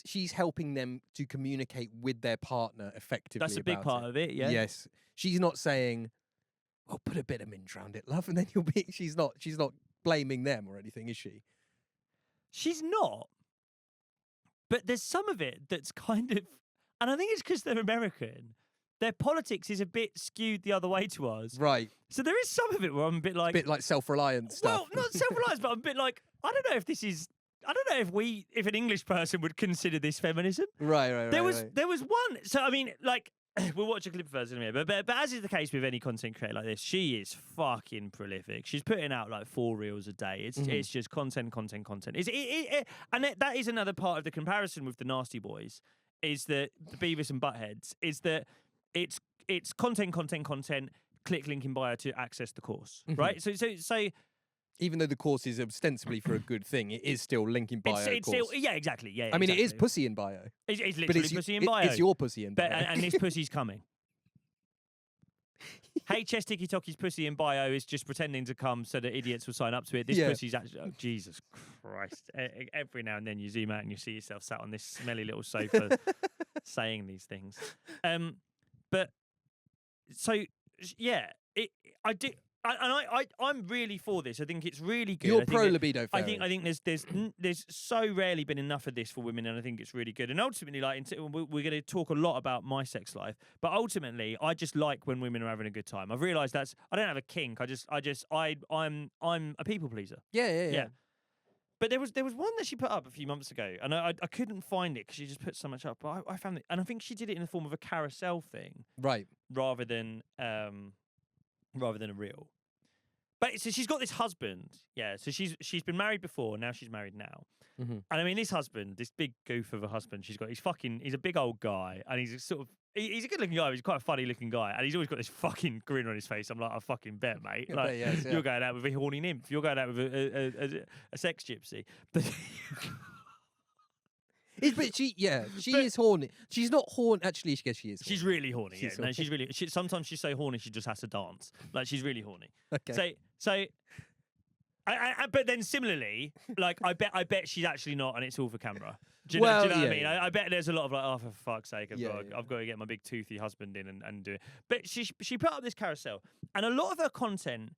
she's helping them to communicate with their partner effectively. That's a big about part it. of it. Yeah. Yes. She's not saying, well, put a bit of minge around it, love, and then you'll be. She's not blaming them or anything, is she? She's not. But there's some of it that's kind of, and I think it's because they're American. Their politics is a bit skewed the other way to us. Right. So there is some of it where I'm a bit like, A bit like self-reliant stuff. well, not self-reliance, but I'm a bit like, I don't know if an English person would consider this feminism. Right. There was one. So I mean, like, we'll watch a clip first in a minute. But as is the case with any content creator like this, she is fucking prolific. She's putting out like 4 reels a day. It's just content. And that is another part of the comparison with the Nasty Boys. Is that the Beavis and Buttheads? Is that it's content. Click link in bio to access the course, right? So even though the course is ostensibly for a good thing, it is still link in bio. it's still, yeah, exactly. Yeah, I mean, exactly. it is pussy in bio. It's But literally pussy in bio. It's your pussy in bio. But and this pussy's coming. HS Tiki Toki's pussy in bio is just pretending to come so that idiots will sign up to it. This pussy's actually, oh, Jesus Christ. Every now and then you zoom out and you see yourself sat on this smelly little sofa saying these things. But so, yeah, I'm really for this. I think it's really good. You're pro Libido I Fairy. think there's so rarely been enough of this for women, and I think it's really good. And ultimately, like we're going to talk a lot about my sex life, but ultimately, I just like when women are having a good time. I've realised I don't have a kink. I'm a people pleaser. Yeah. But there was one that she put up a few months ago, and I couldn't find it because she just put so much up. But I found it, and I think she did it in the form of a carousel thing, Right. rather than a reel. But so she's got this husband, yeah. So she's been married before, now she's married now. Mm-hmm. And I mean, this husband, this big goof of a husband she's got, he's a big old guy, and he's he's a good looking guy, but he's quite a funny looking guy, and he's always got this fucking grin on his face. I'm like, I fucking bet, mate. I Like, bet, yes, yeah. You're going out with a horny nymph. You're going out with a sex gypsy. But But she is horny. She's not horny. Actually, I guess she is. Horny. she's really horny. She's Yeah. No, she's really. Sometimes she's so horny she just has to dance. Like, she's really horny. Okay. So. But then similarly, like I bet she's actually not, and it's all for camera. Do you know what I mean? yeah. I bet there's a lot of like, oh, for fuck's sake, Yeah. I've got to get my big toothy husband in and do it. But she put up this carousel, and a lot of her content.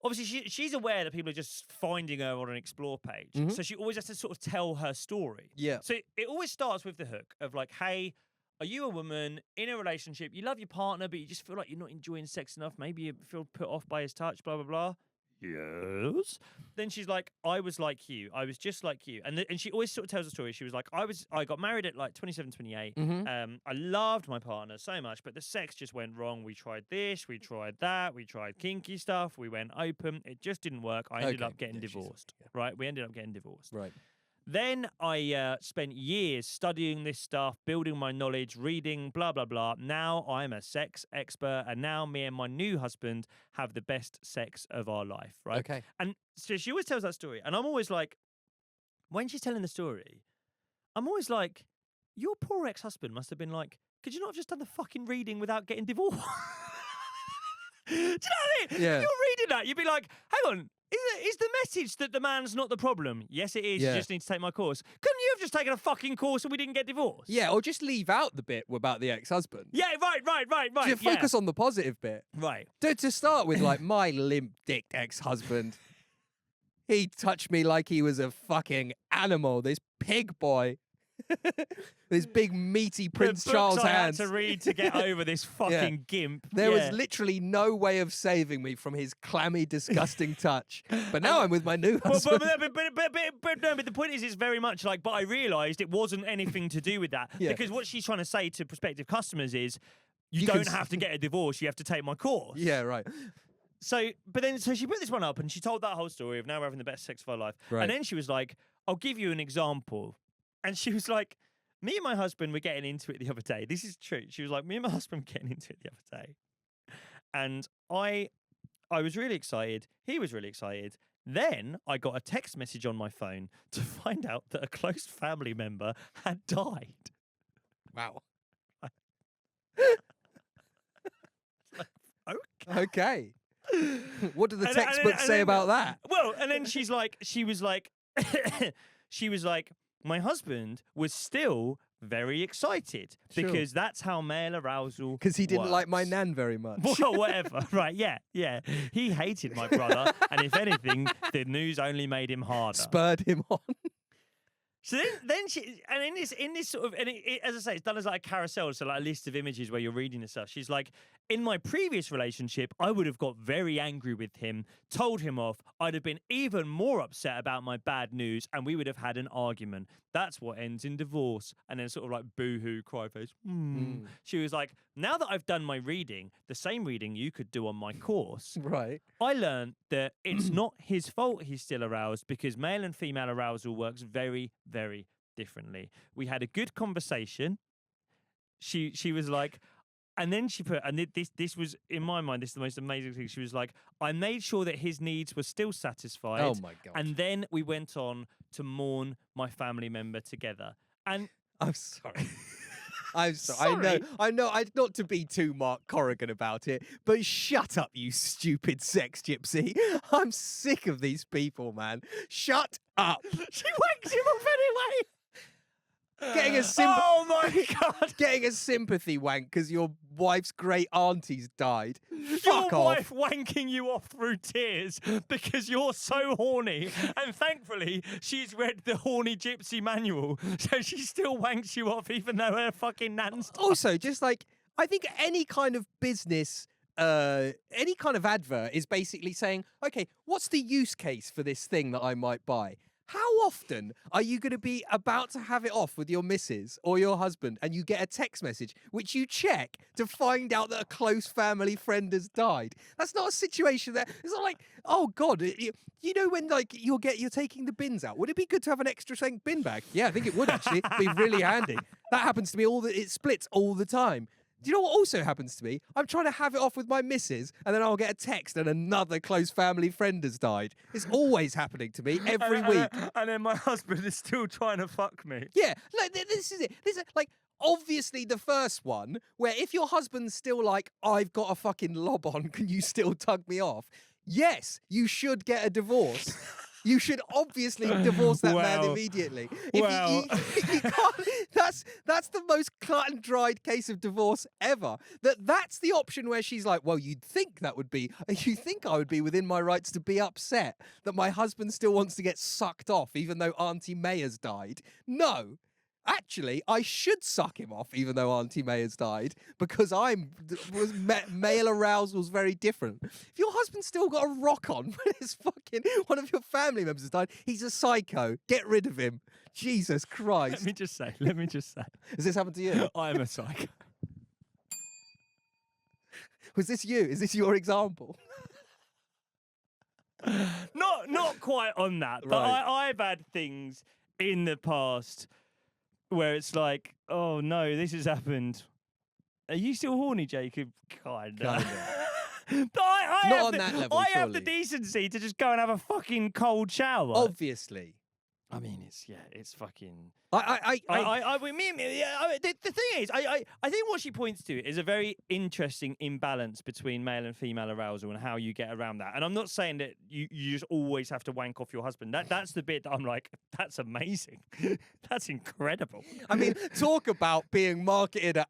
Obviously, she's aware that people are just finding her on an explore page, Mhm. so she always has to sort of tell her story. Yeah. So it always starts with the hook of like, hey, are you a woman in a relationship? You love your partner, but you just feel like you're not enjoying sex enough. Maybe you feel put off by his touch, blah, blah, blah. yes. Then she's like, I was like you. I was just like you. And she always sort of tells a story. She was like, I got married at like 27, 28. I loved my partner so much, but the sex just went wrong. We tried this, we tried that, we tried kinky stuff, we went open. It just didn't work. I ended up getting divorced. Right? We ended up getting divorced. Right. Then I spent years studying this stuff, building my knowledge, reading, blah, blah, blah. Now I'm a sex expert, and now me and my new husband have the best sex of our life, right? Okay. And so she always tells that story, and I'm always like, when she's telling the story, I'm always like, your poor ex-husband must have been like, could you not have just done the fucking reading without getting divorced? Do you know what I mean? Yeah. If you're reading that, you'd be like, hang on, is the message that the man's not the problem? Yes, it is. Yeah. You just need to take my course. Couldn't you have just taken a fucking course and we didn't get divorced? Yeah, or just leave out the bit about the ex-husband. Yeah, right. Just focus on the positive bit. Right. To start with, like, my limp-dicked ex-husband, he touched me like he was a fucking animal, this pig boy. This big, meaty Prince the Charles books I hands. had to read to get over this fucking gimp. There was literally no way of saving me from his clammy, disgusting touch. But now I'm with my new husband. But the point is, it's very much like, but I realised it wasn't anything to do with that. Yeah. Because what she's trying to say to prospective customers is, you can don't have to get a divorce, you have to take my course. Yeah, right. So she put this one up and she told that whole story of now we're having the best sex of our life. Right. And then she was like, I'll give you an example. And she was like, me and my husband were getting into it the other day. This is true. She was like, me and my husband were getting into it the other day. And I was really excited. He was really excited. Then I got a text message on my phone to find out that a close family member had died. Wow. Okay. Okay. What did the textbook say about that? Well, and then she was like, my husband was still very excited because that's how male arousal Because he didn't like my works. nan very much. Well, whatever. Right, yeah. He hated my brother, and if anything, the news only made him harder. Spurred him on. So then she, and in this sort of, and as I say, it's done as like a carousel, so like a list of images where you're reading this stuff. She's like, in my previous relationship, I would have got very angry with him, told him off. I'd have been even more upset about my bad news, and we would have had an argument. That's what ends in divorce. And then sort of like boo-hoo, cry face. She was like, now that I've done my reading, the same reading you could do on my course, Right. I learned that it's not his fault he's still aroused because male and female arousal works very, very differently. We had a good conversation. She was like, and then she put, and this was, in my mind, this is the most amazing thing. She was like, I made sure that his needs were still satisfied. Oh my God. And then we went on to mourn my family member together. And I'm sorry. I'm sorry. I know. Not to be too Mark Corrigan about it, but shut up, you stupid sex gypsy. I'm sick of these people, man. Shut up. she wakes him up anyway. Getting a Oh my God. getting a sympathy wank because your wife's great auntie's died. Fuck Your off. wife wanking you off through tears because you're so horny. And thankfully, she's read the Horny Gypsy manual. So she still wanks you off even though her fucking nan's died. Also, just like, I think any kind of business, any kind of advert is basically saying, okay, what's the use case for this thing that I might buy? How often are you going to be about to have it off with your missus or your husband and you get a text message which you check to find out that a close family friend has died? That's not a situation that it's not like, oh God, you know when like you're taking the bins out. Would it be good to have an extra bin bag? Yeah, I think it would actually. It'd be really handy. That happens to me it splits all the time. Do you know what also happens to me? I'm trying to have it off with my missus, and then I'll get a text and another close family friend has died. It's always happening to me every week. And then my husband is still trying to fuck me. Yeah, like, this is it. This is like obviously the first one, where if your husband's still like, I've got a fucking lob on, can you still tug me off? Yes, you should get a divorce. You should obviously divorce that man immediately. You can't, that's the most cut and dried case of divorce ever. That's the option where she's like, well, you think I would be within my rights to be upset that my husband still wants to get sucked off even though Auntie May has died. No. actually, I should suck him off, even though Auntie May has died, because male arousal's very different. If your husband's still got a rock on when his fucking one of your family members has died, he's a psycho. Get rid of him. Jesus Christ. Let me just say. Has this happened to you? I'm a psycho. Was this you? Is this your example? Not quite on that, but Right. I've had things in the past where it's like, oh no, this has happened. Are you still horny, Jacob? Kinda. But I Not have on the, that level, I have the surely. decency to just go and have a fucking cold shower. Obviously. I mean, it's fucking. The The thing is, I think what she points to is a very interesting imbalance between male and female arousal and how you get around that. And I'm not saying that you just always have to wank off your husband. That's the bit that I'm like, that's amazing. That's incredible. I mean, talk about being marketed at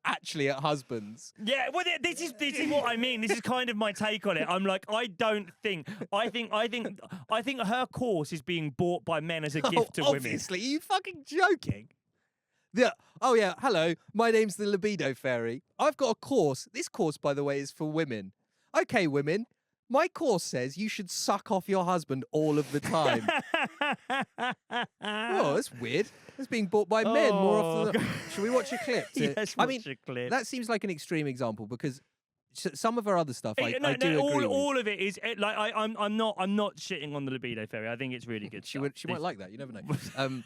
husbands. Yeah, well, this is what I mean. This is kind of my take on it. I'm like, I think her course is being bought by men as a gift to women. Obviously, are you fucking joking? Yeah. Oh yeah. Hello, my name's the Libido Fairy. I've got a course. This course, by the way, is for women. Okay, women. My course says you should suck off your husband all of the time. Oh, that's weird. It's being bought by men more often. Should we watch a clip? Yes, watch a clip. That seems like an extreme example because some of her other stuff, I do agree with. All of it is like I'm not shitting on the Libido Fairy. I think it's really good. She might like that. You never know. And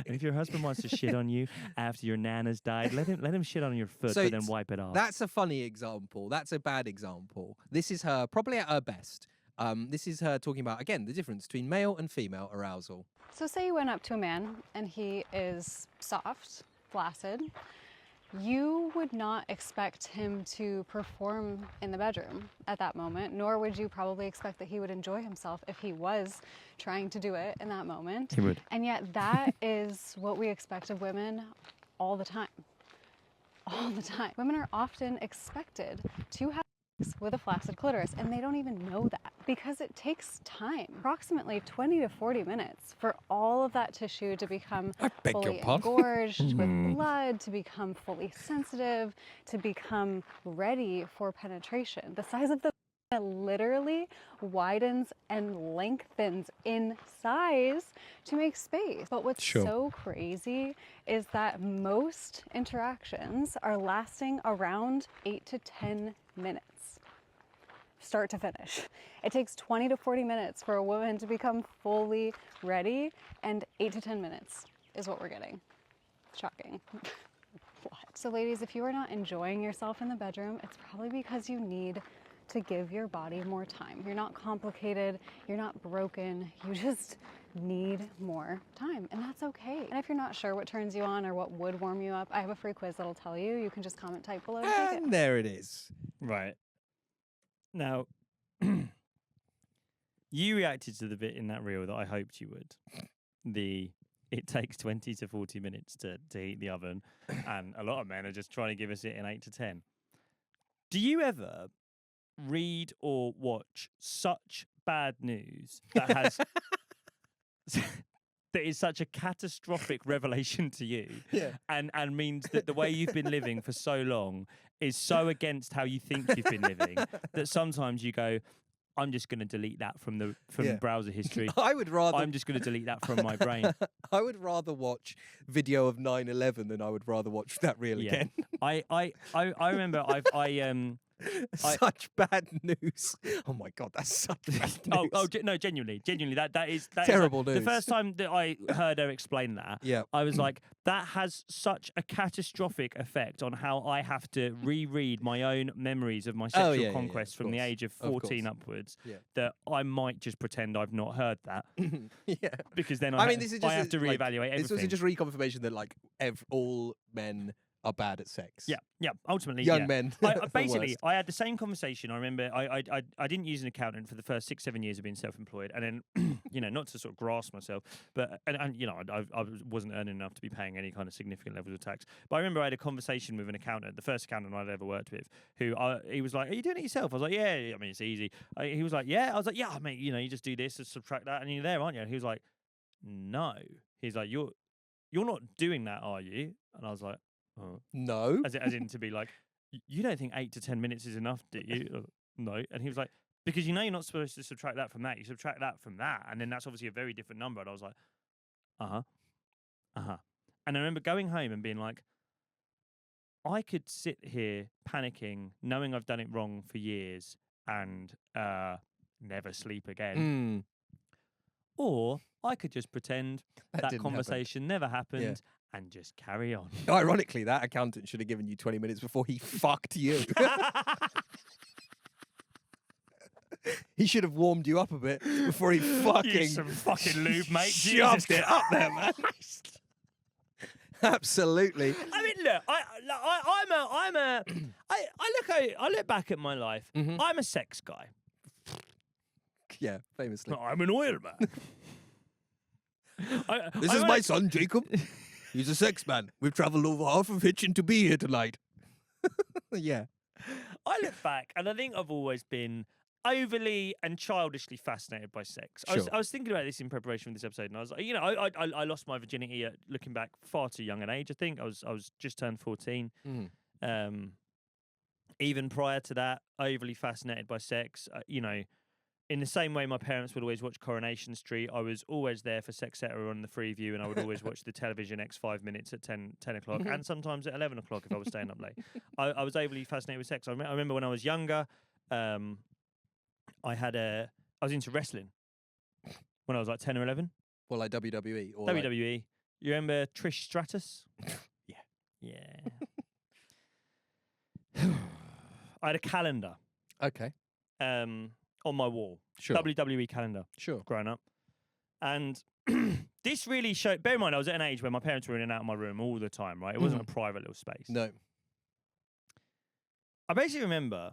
if your husband wants to shit on you after your nana's died, let him shit on your foot, So but then wipe it off. That's a funny example. That's a bad example. This is her probably at her best. This is her talking about, again, the difference between male and female arousal. So say you went up to a man and he is soft, flaccid. You would not expect him to perform in the bedroom at that moment, nor would you probably expect that he would enjoy himself if he was trying to do it in that moment. He would. And yet that is what we expect of women all the time. All the time. Women are often expected to have sex with a flaccid clitoris, and they don't even know that because it takes time, approximately 20 to 40 minutes for all of that tissue to become fully engorged with blood, to become fully sensitive, to become ready for penetration. The size of the literally widens and lengthens in size to make space. But what's so crazy is that most interactions are lasting around 8 to 10 minutes. Start to finish. It takes 20 to 40 minutes for a woman to become fully ready, and 8 to 10 minutes is what we're getting. Shocking. What? So ladies, if you are not enjoying yourself in the bedroom, it's probably because you need to give your body more time. You're not complicated, you're not broken, you just need more time, and that's okay. And if you're not sure what turns you on or what would warm you up, I have a free quiz that'll tell you. You can just comment type below to take it. And there it is. Right. Now, you reacted to the bit in that reel that I hoped you would. It takes 20 to 40 minutes to heat the oven, and a lot of men are just trying to give us it in 8 to 10. Do you ever read or watch such bad news that has that is such a catastrophic revelation to you, and means that the way you've been living for so long is so against how you think you've been living that sometimes you go, I'm just going to delete that from browser history. I'm just going to delete that from my brain. I would rather watch video of 9/11 than I would rather watch that reel again. I remember such bad news. Oh my God, that's such bad news. No, genuinely, that is terrible news. The first time that I heard her explain that, I was like, that has such a catastrophic effect on how I have to reread my own memories of my sexual conquest from the age of 14 upwards that I might just pretend I've not heard that. Because then I have to reevaluate everything. This was just reconfirmation that all men are bad at sex. Yeah. Ultimately, young men. Basically, I had the same conversation. I remember I didn't use an accountant for the first 6-7 years of being self-employed, and then not to sort of grasp myself, but and I wasn't earning enough to be paying any kind of significant levels of tax. But I remember I had a conversation with an accountant, the first accountant I'd ever worked with, who he was like, "Are you doing it yourself?" I was like, "Yeah. I mean, it's easy." He was like, "Yeah." I was like, "Yeah, mate. You just do this and subtract that, and you're there, aren't you?" And he was like, "No." He's like, you're not doing that, are you? And I was like, oh. No. As in to be like, you don't think 8 to 10 minutes is enough, do you? No. And he was like, because you know you're not supposed to subtract that from that. You subtract that from that. And then that's obviously a very different number. And I was like, uh-huh. And I remember going home and being like, I could sit here panicking, knowing I've done it wrong for years and never sleep again. Or I could just pretend that conversation never happened and just carry on. Ironically, that accountant should have given you 20 minutes before he fucked you. He should have warmed you up a bit before he Use some fucking lube, mate. shoved it up there, man. Absolutely. I mean, look, I look back at my life. I'm a sex guy. Yeah, famously. I'm an oil man. This is my son, Jacob. He's a sex man. We've travelled over half of Hitchin to be here tonight. Yeah. I look back and I think I've always been overly and childishly fascinated by sex. Sure. I was thinking about this in preparation for this episode, and I was like, I lost my virginity at looking back far too young an age. I think I was just turned 14. Even prior to that, overly fascinated by sex. In the same way my parents would always watch Coronation Street, I was always there for Sex Cetera on the Freeview, and I would always watch the television X 5 minutes at 10 o'clock, and sometimes at 11 o'clock if I was staying up late. I was overly fascinated with sex. I remember when I was younger, I was into wrestling when I was like 10 or 11. Well, like WWE or WWE. You remember Trish Stratus? Yeah. I had a calendar. Okay. On my wall. Sure. WWE calendar. Sure. Growing up. And this really showed, bear in mind, I was at an age where my parents were in and out of my room all the time, right? It wasn't a private little space. No. I basically remember,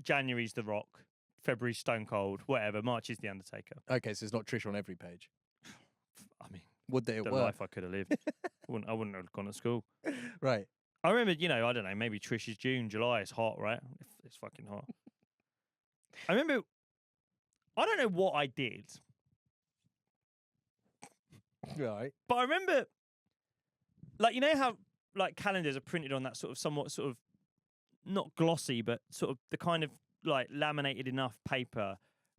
January's The Rock, February's Stone Cold, whatever, March is The Undertaker. Okay, so it's not Trish on every page. I mean, would they the work? life I could have lived. I wouldn't have gone to school. Right. I remember, I don't know, maybe Trish is June, July, it's hot, right? It's fucking hot. I remember, I don't know what I did. Right. But I remember, like, you know how, like, calendars are printed on that somewhat not glossy, but sort of the kind of, like, laminated enough paper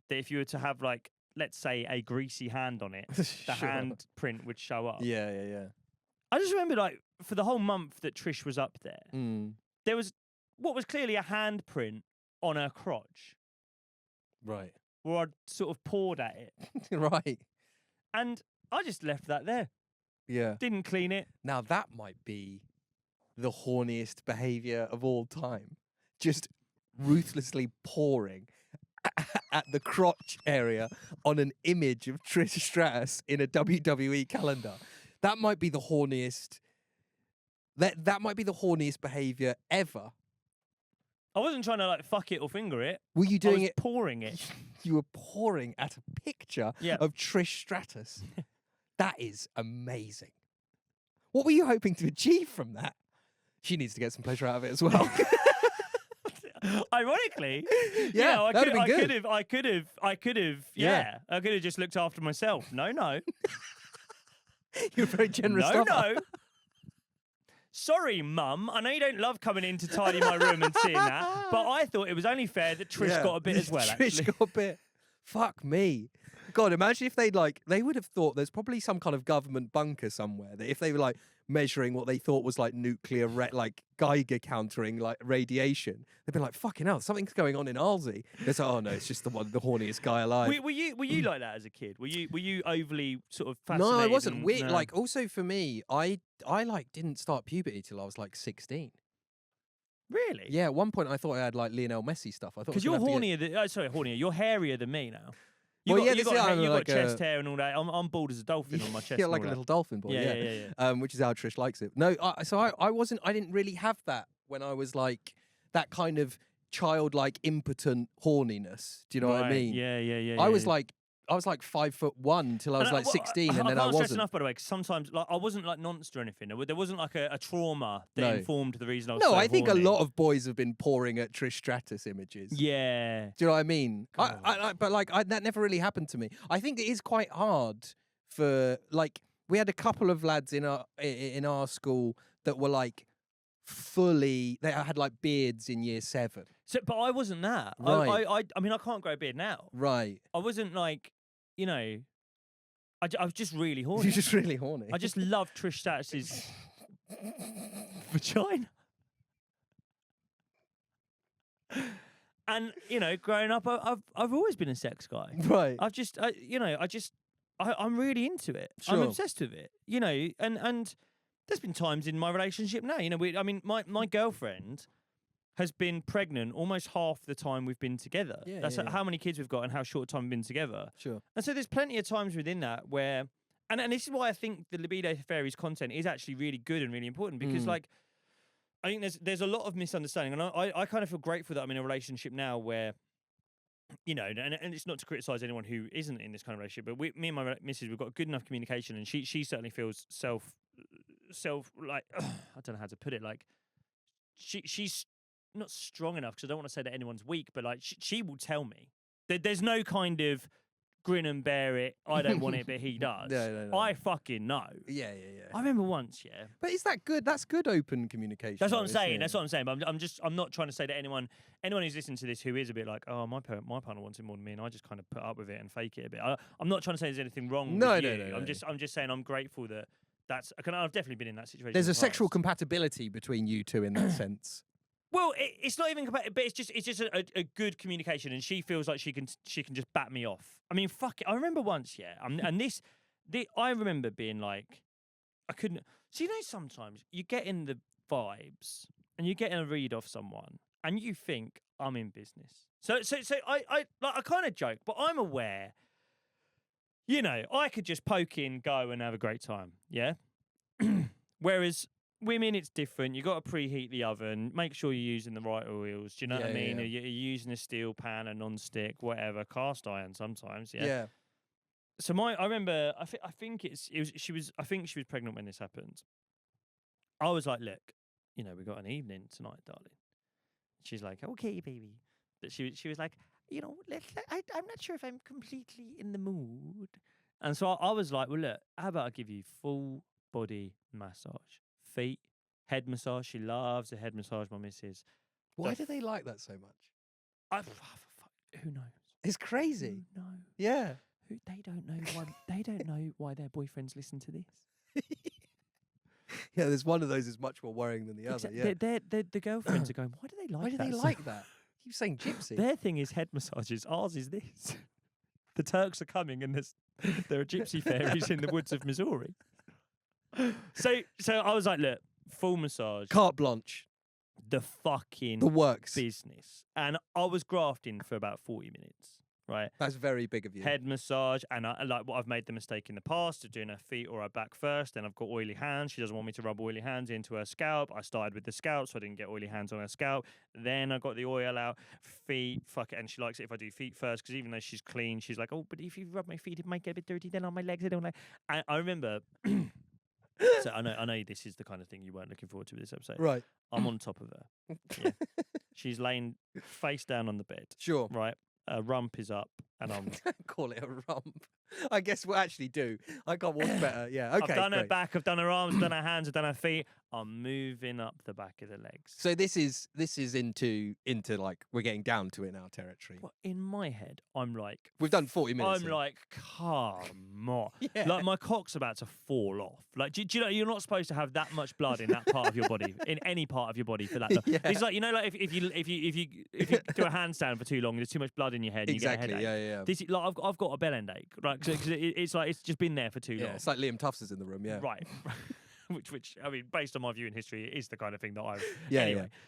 that if you were to have, like, let's say a greasy hand on it, the hand print would show up. Yeah. I just remember, like, for the whole month that Trish was up there, there was what was clearly a handprint on her crotch. Right. Where I'd sort of pawed at it. Right. And I just left that there. Yeah. Didn't clean it. Now that might be the horniest behaviour of all time. Just ruthlessly pawing at the crotch area on an image of Trish Stratus in a WWE calendar. That might be the horniest. That might be the horniest behaviour ever. I wasn't trying to like fuck it or finger it. Were you doing it? Pouring it. You were pouring at a picture of Trish Stratus. That is amazing. What were you hoping to achieve from that? She needs to get some pleasure out of it as well. Ironically, I could have just looked after myself. No. You're very generous. No. Sorry, Mum. I know you don't love coming in to tidy my room and seeing that, but I thought it was only fair that Trish got a bit as well. Trish got a bit. Fuck me. God, imagine if they would have thought there's probably some kind of government bunker somewhere that if they were like measuring what they thought was like nuclear, like Geiger countering like radiation, they'd be like, fucking hell, something's going on in Halsey. It's like, oh no, it's just the horniest guy alive. Were you like that as a kid? Were you overly sort of fascinated? No, I wasn't. Like also for me, I like didn't start puberty till I was like 16. Really? Yeah, at one point I thought I had like Lionel Messi stuff. I thought because you're hornier. You're hairier than me now. You got like chest hair and all that. I'm bald as a dolphin on my chest. Yeah, like a little dolphin boy. Yeah. Which is how Trish likes it. No, I didn't really have that when I was like that kind of childlike impotent horniness. Do you know what I mean? Yeah. I was like 5'1" till I was like 16, and then I wasn't. Enough, by the way, 'cause sometimes like I wasn't like nonced or anything. There wasn't like a trauma that informed the reason I was. No, so I think horny. a lot of boys have been pouring at Trish Stratus images. Yeah. Do you know what I mean? But that never really happened to me. I think it is quite hard for like we had a couple of lads in our school that were like fully they had like beards in year 7. So, but I wasn't that. Right. I mean, I can't grow a beard now. Right. I wasn't like, you know, I was just really horny. You're just really horny. I just love Trish Stratus's vagina. And you know, growing up, I've always been a sex guy. Right. I'm really into it. Sure. I'm obsessed with it. You know, and there's been times in my relationship now. You know, my girlfriend has been pregnant almost half the time we've been together. Yeah, That's yeah. how many kids we've got and how short time we've been together. Sure. And so there's plenty of times within that where, and this is why I think the Libido Fairy's content is actually really good and really important because like, I think there's a lot of misunderstanding, and I kind of feel grateful that I'm in a relationship now where, you know, and it's not to criticise anyone who isn't in this kind of relationship, but me and my missus, we've got good enough communication, and she certainly feels self like I don't know how to put it, like she's not strong enough because I don't want to say that anyone's weak, but like she will tell me there's no kind of grin and bear it. I don't want it, but he does. No. I fucking know. Yeah. I remember once, yeah. But is that good? That's good open communication. That's what though, I'm isn't saying. it? That's what I'm saying. But I'm not trying to say that anyone who's listening to this who is a bit like, oh, my partner wants it more than me, and I just kind of put up with it and fake it a bit. I'm not trying to say there's anything wrong. No, with no, you. no. I'm just saying I'm grateful that I've definitely been in that situation. There's in a the sexual past. compatibility between you two in that sense. Well, it's not even compatible, but it's just a good communication, and she feels like she can just bat me off. I mean, fuck it. I remember once, yeah, and I remember being like, I couldn't. So you know, sometimes you get in the vibes and you get in a read off someone, and you think I'm in business. So I kind of joke, but I'm aware. You know, I could just poke in, go, and have a great time. Yeah. Whereas women, it's different. You got to preheat the oven. Make sure you're using the right oils. Do you know what I mean? Yeah. You're using a steel pan, a non-stick, whatever, cast iron sometimes. Yeah. Yeah. So I remember. I think she was pregnant when this happened. I was like, look, you know, we got an evening tonight, darling. She's like, okay, baby. But she was like, you know, I'm not sure if I'm completely in the mood. And so I was like, well, look, how about I give you full body massage? Feet, head massage. She loves a head massage, my missus. Why do they like that so much? Who knows? It's crazy. No. Yeah. They don't know why. They don't know why their boyfriends listen to this. Yeah, there's one of those is much more worrying than the other. Yeah. The girlfriends are going, why do they like Why do that? they so like that? Keep saying gypsy. Their thing is head massages. Ours is this. The Turks are coming, and there are gypsy fairies in the woods of Missouri. So I was like, look, full massage, Carte blanche. the fucking The works. business, and I was grafting for about 40 minutes. Right, That's very big of you. head massage, and I've made the mistake in the past of doing her feet or her back first. Then I've got oily hands. She doesn't want me to rub oily hands into her scalp. I started with the scalp, so I didn't get oily hands on her scalp. Then I got the oil out. Feet, fuck it, and she likes it if I do feet first because even though she's clean, she's like, oh, but if you rub my feet, it might get a bit dirty. Then on my legs, I don't like. And I remember. So I know this is the kind of thing you weren't looking forward to with this episode. Right. I'm on top of her. Yeah. She's laying face down on the bed. Sure. Right. Her rump is up, and I'm. Call it a rump. I guess we'll actually do. I can't walk better. Yeah. Okay. I've done her great. back. I've done her arms. I've done her hands. I've done her feet. I'm moving up the back of the legs. So this is into like we're getting down to it now territory. Well, in my head, I'm like. We've done 40 minutes. I'm in. like, come on. Yeah. Like my cock's about to fall off. Like, do you know you're not supposed to have that much blood in that part of your body, in any part of your body for that long. Yeah. It's like, you know, like if you do a handstand for too long, there's too much blood in your head. And Exactly. You get a headache. Yeah. This is like I've got a bell end ache, right? Because it's like it's just been there for too long. Yeah. It's like Liam Tufts is in the room. Yeah. Right. which I mean, based on my view in history, it is the kind of thing that I've. Yeah. Anyway. Yeah.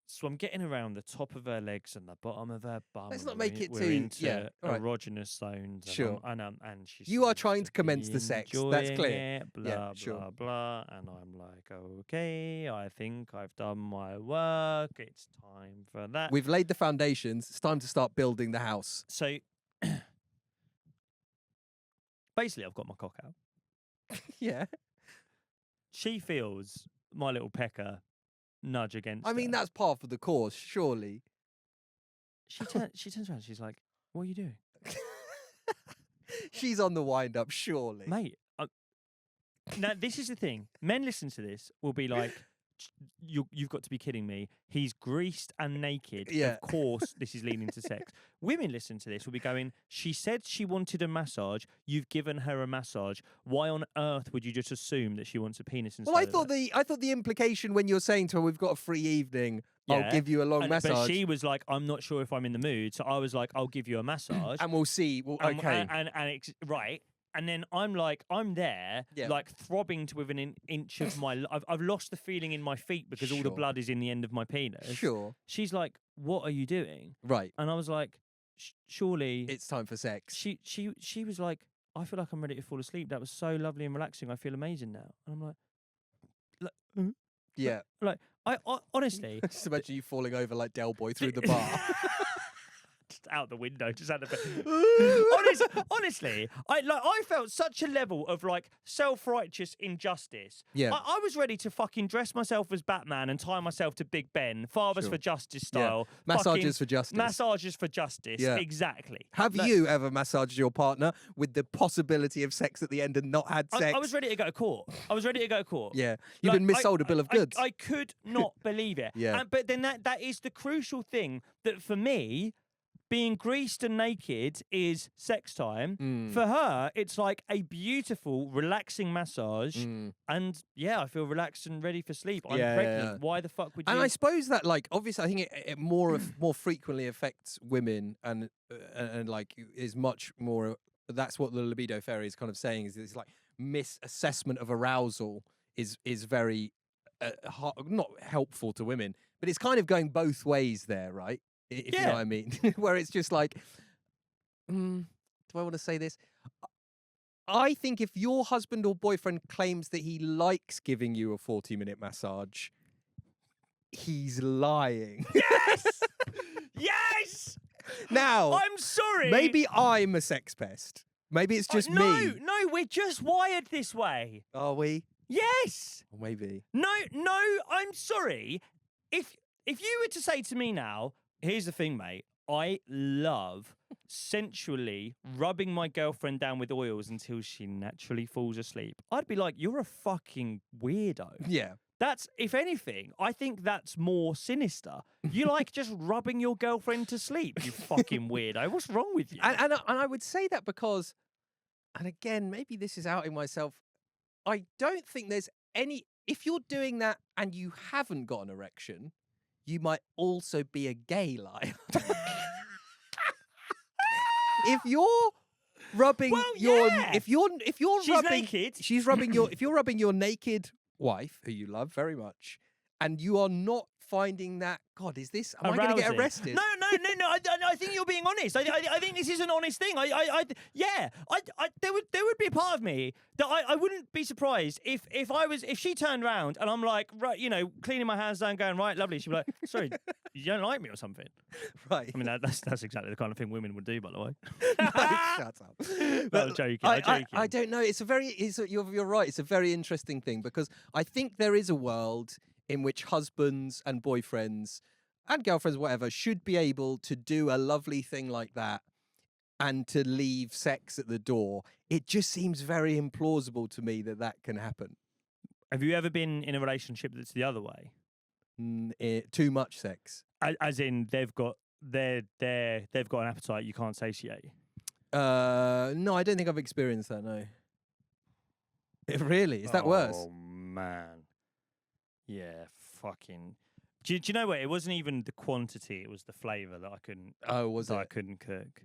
So I'm getting around the top of her legs and the bottom of her bum. Let's and not we're make it we're too- into yeah, all right. erogenous zones. Sure. And she. You are seems trying to commence be the sex, that's enjoying clear. it, blah Yeah, sure. blah blah, and I'm like, okay, I think I've done my work. It's time for that. We've laid the foundations. It's time to start building the house. So basically, I've got my cock out. Yeah. She feels my little pecker nudge against. I mean, her. that's part of the course, surely. She turns around. She's like, "What are you doing?" She's on the wind up, surely. Mate. Now this is the thing. Men listen to this will be like, you've got to be kidding me. He's greased and naked. Yeah. Of course, this is leading to sex. Women listen to this will be going, she said she wanted a massage. You've given her a massage. Why on earth would you just assume that she wants a penis instead Well, I of thought that? I thought the implication when you're saying to her, we've got a free evening, I'll Yeah. give you a long massage. But she was like, I'm not sure if I'm in the mood. So I was like, I'll give you a massage. and we'll see. Well, And- okay. right. And then I'm like, I'm there, Yeah. like throbbing to within an inch of my. I've lost the feeling in my feet because all the Sure. blood is in the end of my penis. Sure. She's like, "What are you doing?" Right. And I was like, "Surely." It's time for sex. She was like, "I feel like I'm ready to fall asleep. That was so lovely and relaxing. I feel amazing now." And I'm like, Yeah. like I honestly Just imagine you falling over like Del Boy through the bar. just out the window, just out the. Honestly, I felt such a level of like self-righteous injustice. Yeah. I was ready to fucking dress myself as Batman and tie myself to Big Ben, Fathers Sure. for Justice Yeah. style. Massages for justice. Massages for justice. Yeah. Exactly. Have Like, you ever massaged your partner with the possibility of sex at the end and not had sex? I was ready to go to court. Yeah. You've been missold a bill of goods. I could not believe it. Yeah. But then that is the crucial thing that for me, being greased and naked is sex time. Mm. For her, it's like a beautiful, relaxing massage. Mm. And yeah, I feel relaxed and ready for sleep. I'm Yeah, pregnant. yeah. Why the fuck would you? And I suppose that, like, obviously, I think it more frequently affects women, and like is much more. That's what the Libido Fairy is kind of saying. Is it's like misassessment of arousal is very not helpful to women, but it's kind of going both ways there, right? If you know Yeah. what I mean, where it's just like, do I want to say this? I think if your husband or boyfriend claims that he likes giving you a 40-minute massage, he's lying. Yes! Yes! Now, I'm sorry. maybe I'm a sex pest. Maybe it's just me. No, we're just wired this way. Are we? Yes. Or maybe. No, I'm sorry. If you were to say to me now, here's the thing, mate. I love sensually rubbing my girlfriend down with oils until she naturally falls asleep. I'd be like, you're a fucking weirdo. Yeah. That's, if anything, I think that's more sinister. You like just rubbing your girlfriend to sleep, you fucking weirdo. What's wrong with you? And I would say that because, and again, maybe this is outing myself, I don't think there's any, if you're doing that and you haven't got an erection, you might also be a gay liar. If you're rubbing Well, your, yeah. if you're She's rubbing, naked. she's rubbing your, if you're rubbing your naked wife, who you love very much, and you are not finding that, God, is this, am I going to get Arousing. arrested? No. I think you're being honest. I think this is an honest thing. There would be a part of me that I wouldn't be surprised if she turned around and I'm like, right, cleaning my hands down, going, right, lovely. She'd be like, sorry, you don't like me or something. Right. I mean, that's exactly the kind of thing women would do, by the way. No, shut up. I'm joking. I'm joking. I don't know. You're right. It's a very interesting thing because I think there is a world in which husbands and boyfriends and girlfriends, whatever, should be able to do a lovely thing like that and to leave sex at the door. It just seems very implausible to me that that can happen. Have you ever been in a relationship that's the other way? Too much sex. As in they've got an appetite you can't satiate. No, I don't think I've experienced that. No. Really? Is that worse? Oh man. Yeah, fucking. Do you know what? It wasn't even the quantity; it was the flavour that I couldn't. Oh, was that I it? couldn't cook.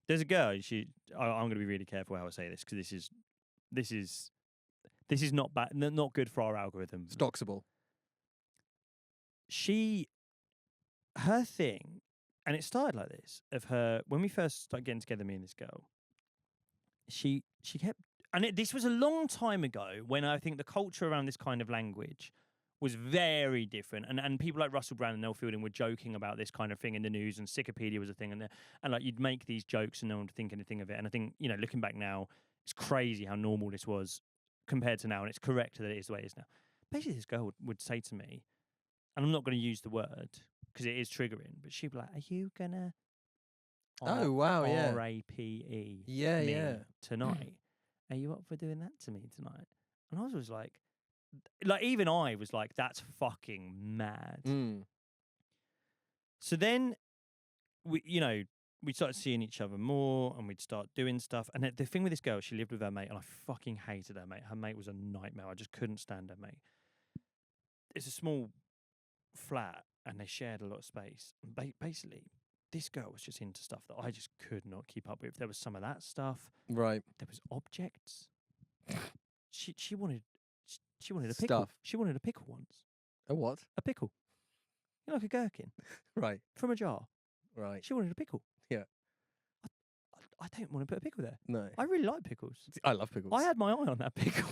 There's a girl. I'm going to be really careful how I say this because this is not bad, not good for our algorithm. Stoxable. Her thing, and it started like this. Of her when we first started getting together, me and this girl. She kept. And this was a long time ago when I think the culture around this kind of language was very different. And people like Russell Brand and Noel Fielding were joking about this kind of thing in the news, and Wikipedia was a thing. And like you'd make these jokes and no one would think anything of it. And I think, looking back now, it's crazy how normal this was compared to now. And it's correct that it is the way it is now. Basically, this girl would say to me, and I'm not going to use the word because it is triggering, but she'd be like, are you going to Oh, wow, yeah. RAPE. Yeah, me yeah. Tonight. Are you up for doing that to me tonight? And I was like, even I was like, that's fucking mad. Mm. So then we started seeing each other more and we'd start doing stuff. And the thing with this girl, she lived with her mate and I fucking hated her mate. Her mate was a nightmare. I just couldn't stand her mate. It's a small flat and they shared a lot of space. And basically, this girl was just into stuff that I just could not keep up with. There was some of that stuff. Right. There was objects. She wanted a pickle. Stuff. She wanted a pickle once. A what? A pickle. You know, like a gherkin Right. from a jar. Right. She wanted a pickle. Yeah. I don't want to put a pickle there. No. I really like pickles. I love pickles. I had my eye on that pickle.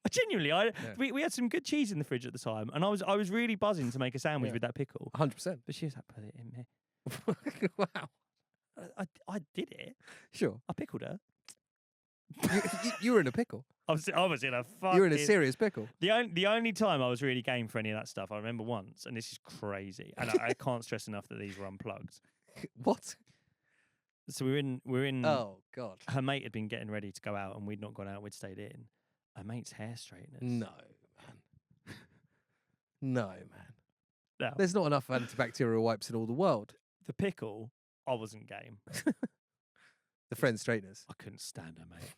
Genuinely, we had some good cheese in the fridge at the time, and I was really buzzing to make a sandwich with that pickle. 100%. But she was like, put it in there. Wow. I did it. Sure. I pickled her. You were in a pickle. I was in a fucking... You were in a serious pickle. The only time I was really game for any of that stuff, I remember once, and this is crazy, and I can't stress enough that these were unplugged. What? So we're in. Oh God. Her mate had been getting ready to go out, and we'd not gone out. We'd stayed in. Her mate's hair straighteners. No, man. No, man. No. There's not enough antibacterial wipes in all the world. The pickle, I wasn't game. The friend straighteners. I couldn't stand her, mate.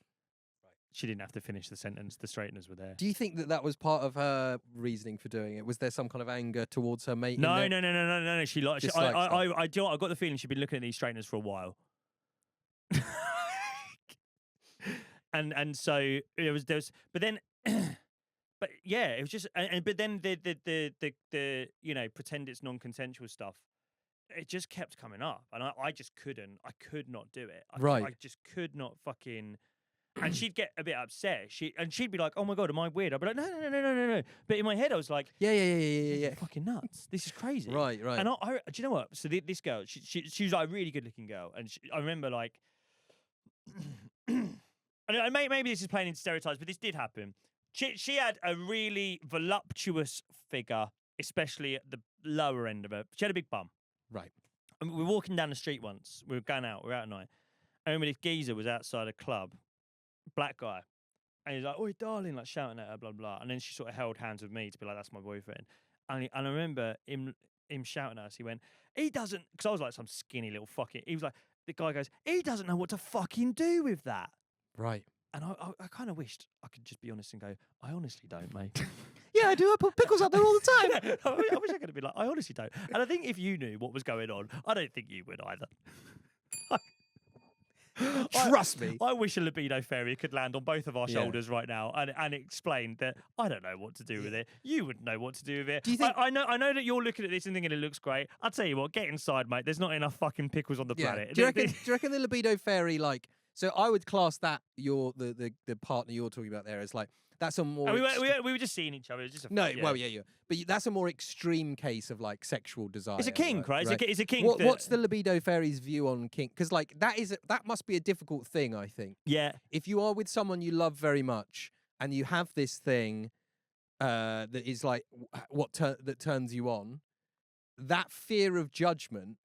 She didn't have to finish the sentence. The straighteners were there. Do you think that was part of her reasoning for doing it? Was there some kind of anger towards her mate? No. in there? She liked. Just I likes I got the feeling she'd been looking at these straighteners for a while. and so there was, but then, but yeah, it was just, but then the pretend it's non-consensual stuff. It just kept coming up, and I just couldn't. I could not do it. I just could not fucking. And she'd get a bit upset. She'd be like, "Oh my God, am I weird?" I'd be like, "No." But in my head, I was like, Yeah. fucking nuts. This is crazy." Right. And do you know what? So this girl, she was like a really good looking girl, and I remember like, and maybe this is playing into stereotypes, but this did happen. She had a really voluptuous figure, especially at the lower end of her. She had a big bum. Right. And we were walking down the street once. We were going out. We were out at night. I remember this geezer was outside a club, black guy, and he's like, "Oi, darling," like shouting at her, blah blah. And then she sort of held hands with me to be like, "That's my boyfriend." And I remember him shouting at us. He went, "He doesn't," because I was like some skinny little fucking. He was like, the guy goes, "He doesn't know what to fucking do with that." Right. And I kind of wished I could just be honest and go, "I honestly don't, mate." Yeah, I do. I put pickles up there all the time. I wish I could have been like, "I honestly don't." And I think if you knew what was going on, I don't think you would either. Trust me. I wish a libido fairy could land on both of our shoulders right now and explain that I don't know what to do with it. You wouldn't know what to do with it. Do you think... I know that you're looking at this and thinking it looks great. I'll tell you what, get inside, mate. There's not enough fucking pickles on the planet. Do you reckon the libido fairy, like... So I would class that the partner you're talking about there as like... That's a more... We were just seeing each other. It was just well, yeah. But that's a more extreme case of like sexual desire. It's a kink, right? It's a kink. What's the libido fairy's view on kink? Because like that must be a difficult thing, I think. Yeah. If you are with someone you love very much and you have this thing that is like that turns you on, that fear of judgment,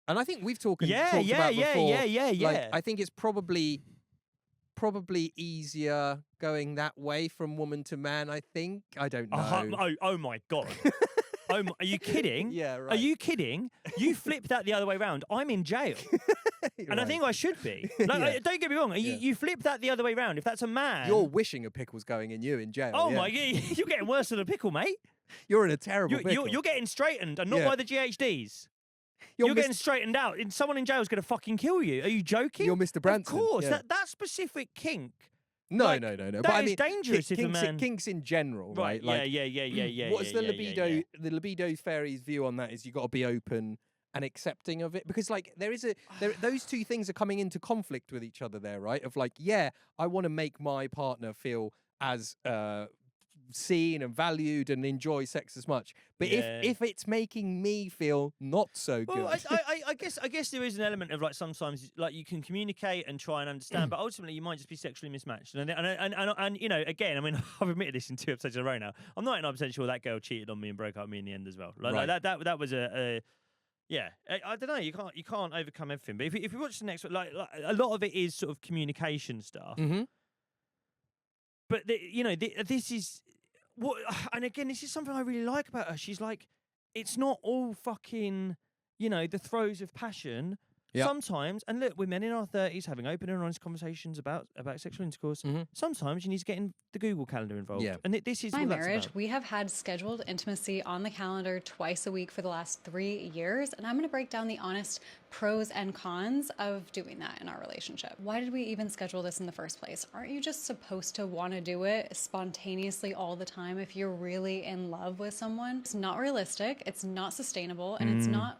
and I think we've talked about before. Yeah. Like, I think it's probably easier going that way from woman to man, I think. I don't know. Oh my God. Are you kidding? Yeah, right. Are you kidding? You flip that the other way around. I'm in jail. And I think I should be. Like, don't get me wrong. You flip that the other way round. If that's a man... You're wishing a pickle's going in you in jail. Oh my... You're getting worse than a pickle, mate. You're in a terrible pickle. You're getting straightened and not by the GHDs. You're getting straightened out. Someone in jail is going to fucking kill you. Are you joking? You're Mr. Branson. Of course. That specific kink. No. That But I mean, dangerous if a man... Kinks in general, right? Like, yeah. What's the libido? The libido fairy's view on that is you got to be open and accepting of it, because like those two things are coming into conflict with each other there, right? Of like, yeah, I want to make my partner feel as seen and valued and enjoy sex as much, but if it's making me feel not so good, well, I guess there is an element of like sometimes like you can communicate and try and understand, but ultimately you might just be sexually mismatched. And you know, again, I mean, I've admitted this in 2 episodes in a row now. I'm 99% sure that girl cheated on me and broke up with me in the end as well. Like that was a Yeah, I don't know. You can't overcome everything. But if you watch the next one, like a lot of it is sort of communication stuff. Mm-hmm. But this is what, and again, this is something I really like about her. She's like, it's not all fucking, the throes of passion. Yep. Sometimes, and look, we're men in our 30s having open and honest conversations about sexual intercourse. Mm-hmm. Sometimes you need to get in the Google Calendar involved. Yeah. And this is My what that's marriage, about. we have had scheduled intimacy on the calendar twice a week for the last 3 years, and I'm going to break down the honest pros and cons of doing that in our relationship. Why did we even schedule this in the first place? Aren't you just supposed to want to do it spontaneously all the time if you're really in love with someone? It's not realistic, it's not sustainable, and it's not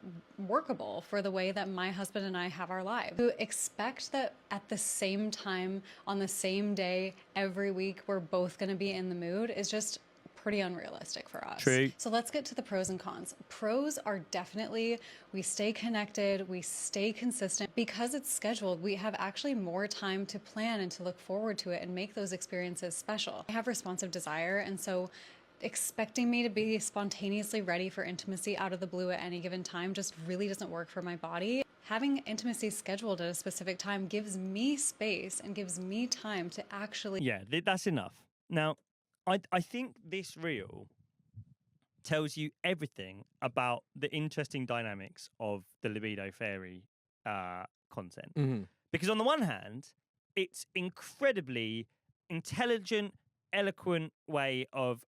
workable for the way that my husband and I have our lives. To expect that at the same time, on the same day, every week, we're both going to be in the mood is just pretty unrealistic for us. True. So let's get to the pros and cons. Pros are definitely we stay connected, we stay consistent. Because it's scheduled, we have actually more time to plan and to look forward to it and make those experiences special. I have responsive desire, and so expecting me to be spontaneously ready for intimacy out of the blue at any given time just really doesn't work for my body. Having intimacy scheduled at a specific time gives me space and gives me time to actually... Yeah, that's enough. Now, I think this reel tells you everything about the interesting dynamics of the Libido Fairy content. Mm-hmm. Because on the one hand, it's incredibly intelligent, eloquent way of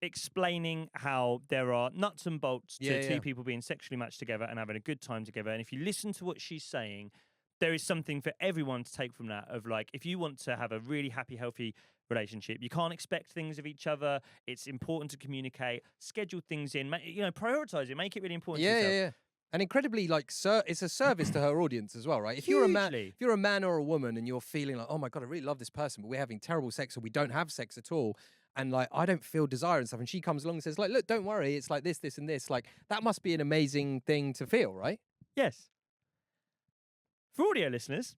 explaining how there are nuts and bolts to two people being sexually matched together and having a good time together. And if you listen to what she's saying, there is something for everyone to take from that of like, if you want to have a really happy, healthy relationship, you can't expect things of each other. It's important to communicate, schedule things in, prioritize it, make it really important to yourself. Yeah. And incredibly, it's a service to her audience as well, right? If you're a man or a woman and you're feeling like, oh my God, I really love this person, but we're having terrible sex or we don't have sex at all, and like, I don't feel desire and stuff, and she comes along and says like, look, don't worry, it's like this, this, and this, like, that must be an amazing thing to feel, right? Yes. For audio listeners,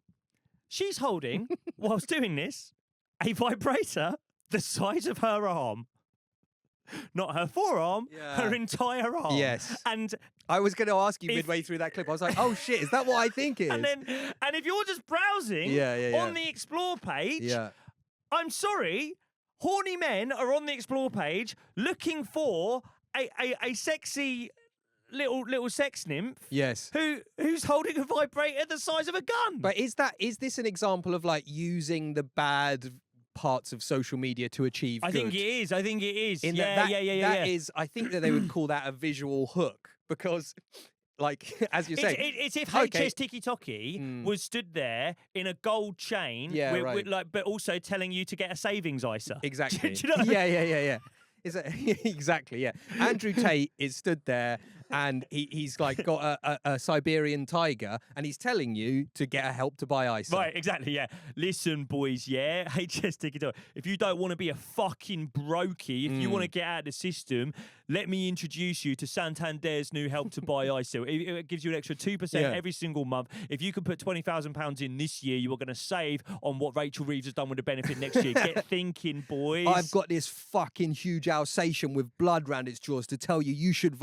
she's holding, whilst doing this, a vibrator the size of her arm. Not her forearm, her entire arm. Yes. And I was going to ask you midway through that clip, I was like, oh shit, is that what I think it is? And if you're just browsing on the Explore page, I'm sorry, horny men are on the Explore page looking for a sexy little sex nymph. Yes. Who's holding a vibrator the size of a gun. But is this an example of like using the bad parts of social media to achieve good? I think it is. That is, I think that they would call that a visual hook because, like, as you say, it's if HS Tiki Toki was stood there in a gold chain, with, but also telling you to get a savings ISA. Exactly. Do you know? Yeah. Exactly, yeah. Andrew Tate is stood there and he's like got a Siberian tiger and he's telling you to get help to buy ISA. Right, exactly, yeah. Listen, boys, yeah, HS TikTok. If you don't want to be a fucking brokey, if you want to get out of the system, let me introduce you to Santander's new help to buy ISA. It gives you an extra 2% every single month. If you can put £20,000 in this year, you are going to save on what Rachel Reeves has done with the benefit next year. Get thinking, boys. I've got this fucking huge Alsatian with blood round its jaws to tell you you should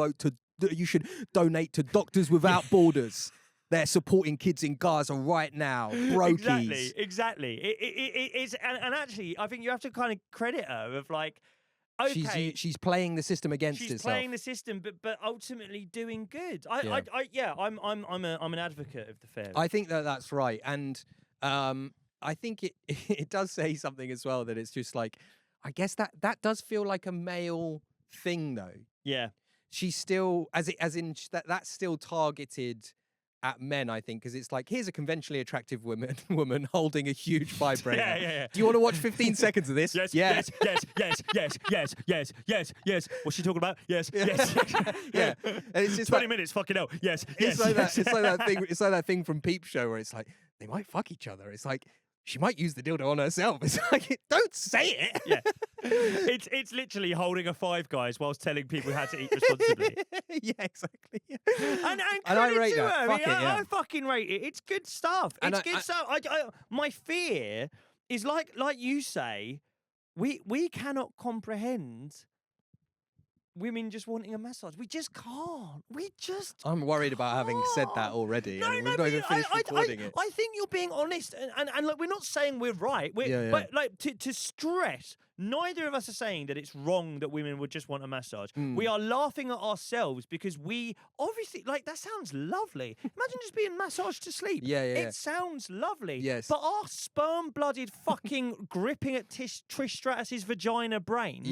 donate to Doctors Without Borders. They're supporting kids in Gaza right now. Brokies. Exactly. It's and actually, I think you have to kind of credit her of like, okay, she's playing the system against itself. She's playing the system, but ultimately doing good. I'm an advocate of the fairy. I think that's right, and I think it does say something as well that it's just like, I guess that does feel like a male thing though. Yeah. She's still that's still targeted at men, I think, because it's like, here's a conventionally attractive woman holding a huge vibrator. Yeah. Do you want to watch 15 seconds of this? Yes. What's she talking about? Yes. Yeah. And it's just 20 minutes, fucking hell. Yes. It's like that thing. It's like that thing from Peep Show where it's like they might fuck each other. It's like she might use the dildo on herself. It's like, don't say it. Yeah. It's literally holding a Five Guys whilst telling people how to eat responsibly. Yeah, exactly. Yeah. And I rate to that. her. Fuck it, yeah. I fucking rate it. It's good stuff. And It's good stuff. My fear is like you say, we cannot comprehend women just wanting a massage. We just can't. We just. I'm worried about having said that can't. already. No, and no, we've but not even finished recording it. I think you're being honest, and look, we're not saying we're right. Yeah. But like to stress, neither of us are saying that it's wrong that women would just want a massage. We are laughing at ourselves because we obviously like that sounds lovely. Imagine just being massaged to sleep. Yeah. It sounds lovely. Yes. But our sperm-blooded fucking gripping at Trish Stratus's vagina brains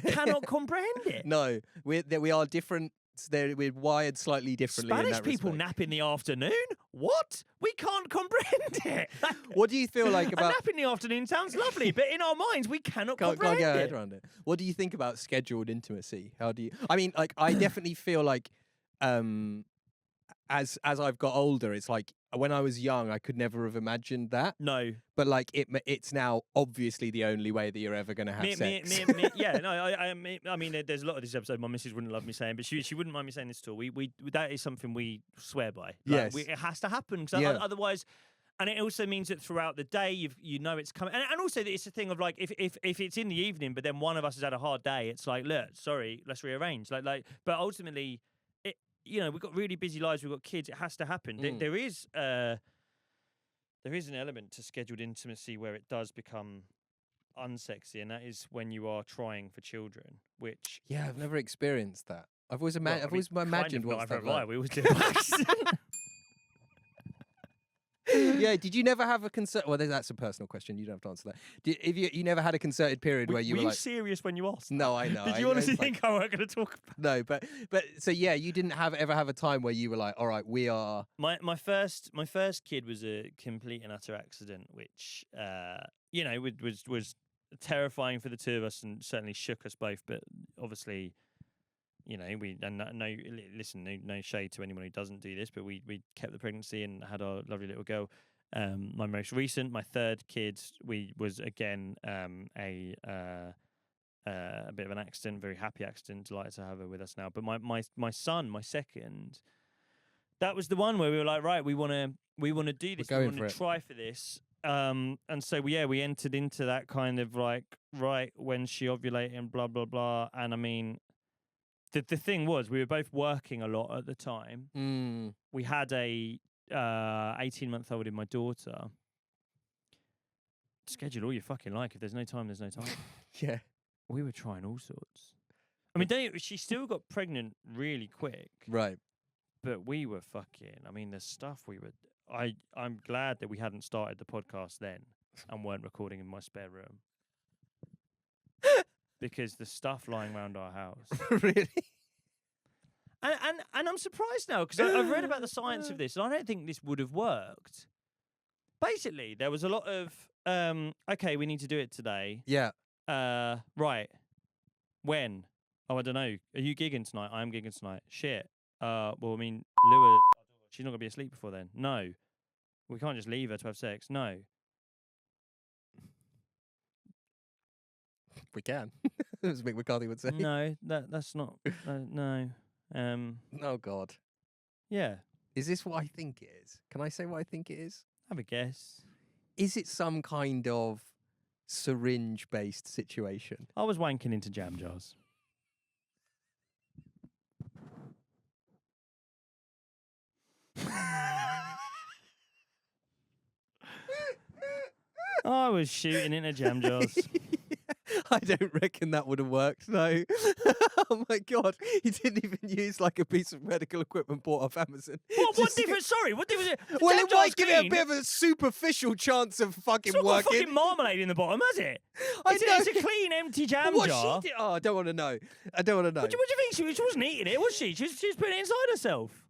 cannot comprehend it. No, we are different. We're wired slightly differently. Spanish in that people respect. nap in the afternoon? What? We can't comprehend it. What do you feel like A about? nap in the afternoon sounds lovely, but in our minds, we cannot Can't comprehend get our it. head around it. What do you think about scheduled intimacy? How do you? I mean, like, I definitely feel like, as I've got older, it's like when I was young, I could never have imagined that. No. But like, it's now obviously the only way that you're ever going to have sex. Yeah, no, I mean, there's a lot of this episode my missus wouldn't love me saying, but she wouldn't mind me saying this at all. We that is something we swear by. Like, Yes. it has to happen. So Yeah. otherwise, and it also means that throughout the day, you know it's coming, and also that it's a thing of like if it's in the evening, but then one of us has had a hard day, it's like, look, sorry, let's rearrange. Like, but ultimately, we've got really busy lives, we've got kids. It has to happen. There is an element to scheduled intimacy where it does become unsexy, and that is when you are trying for children, which... Yeah, I've never experienced that. I've always Well, imagined what's that like. We always do it by accident. Yeah, did you never have a concert? Well, that's a personal question. You don't have to answer that. If you never had a concerted period where you were you like... serious when you asked? No, I know. Did you honestly think I weren't going to talk about? No, but so yeah, you didn't ever have a time where you were like, all right, we are... My first kid was a complete and utter accident, which was terrifying for the two of us and certainly shook us both. But obviously, no shade to anyone who doesn't do this, but we kept the pregnancy and had our lovely little girl. My most recent, my third kid, was again a bit of an accident, very happy accident. Delighted to have her with us now. But my son, my second, that was the one where we were like, right, we want to do this. We want to try for this. And so we entered into that kind of like, right, when she ovulated and blah blah blah. And I mean, the thing was, we were both working a lot at the time. We had a 18-month-old in my daughter. Schedule all you fucking like. If there's no time, there's no time. Yeah. We were trying all sorts. I mean, she still got pregnant really quick. Right. But we were fucking... I mean, the stuff we were... I'm glad that we hadn't started the podcast then and weren't recording in my spare room. Because the stuff lying around our house... Really? And I'm surprised now, because I've read about the science of this, and I don't think this would have worked. Basically, there was a lot of, okay, we need to do it today. Yeah. Right. When? Oh, I don't know. Are you gigging tonight? I'm gigging tonight. Shit. Well, I mean, Lua, she's not going to be asleep before then. No. We can't just leave her to have sex. No. We can. As Mick McCarthy would say. No, that's not, no. Oh, God. Yeah. Is this what I think it is? Can I say what I think it is? Have a guess. Is it some kind of syringe-based situation? I was wanking into jam jars. I was shooting into jam jars. I don't reckon that would have worked, no. Oh my God. He didn't even use like a piece of medical equipment bought off Amazon. What difference? Sorry, what difference? Well, it might give it a bit of a superficial chance of fucking it's not working. got fucking marmalade in the bottom, has it? I know. It's a clean, empty jam What jar. she did? Oh, I don't want to know. I don't want to know. What do you think? She wasn't eating it, was she? She was putting it inside herself.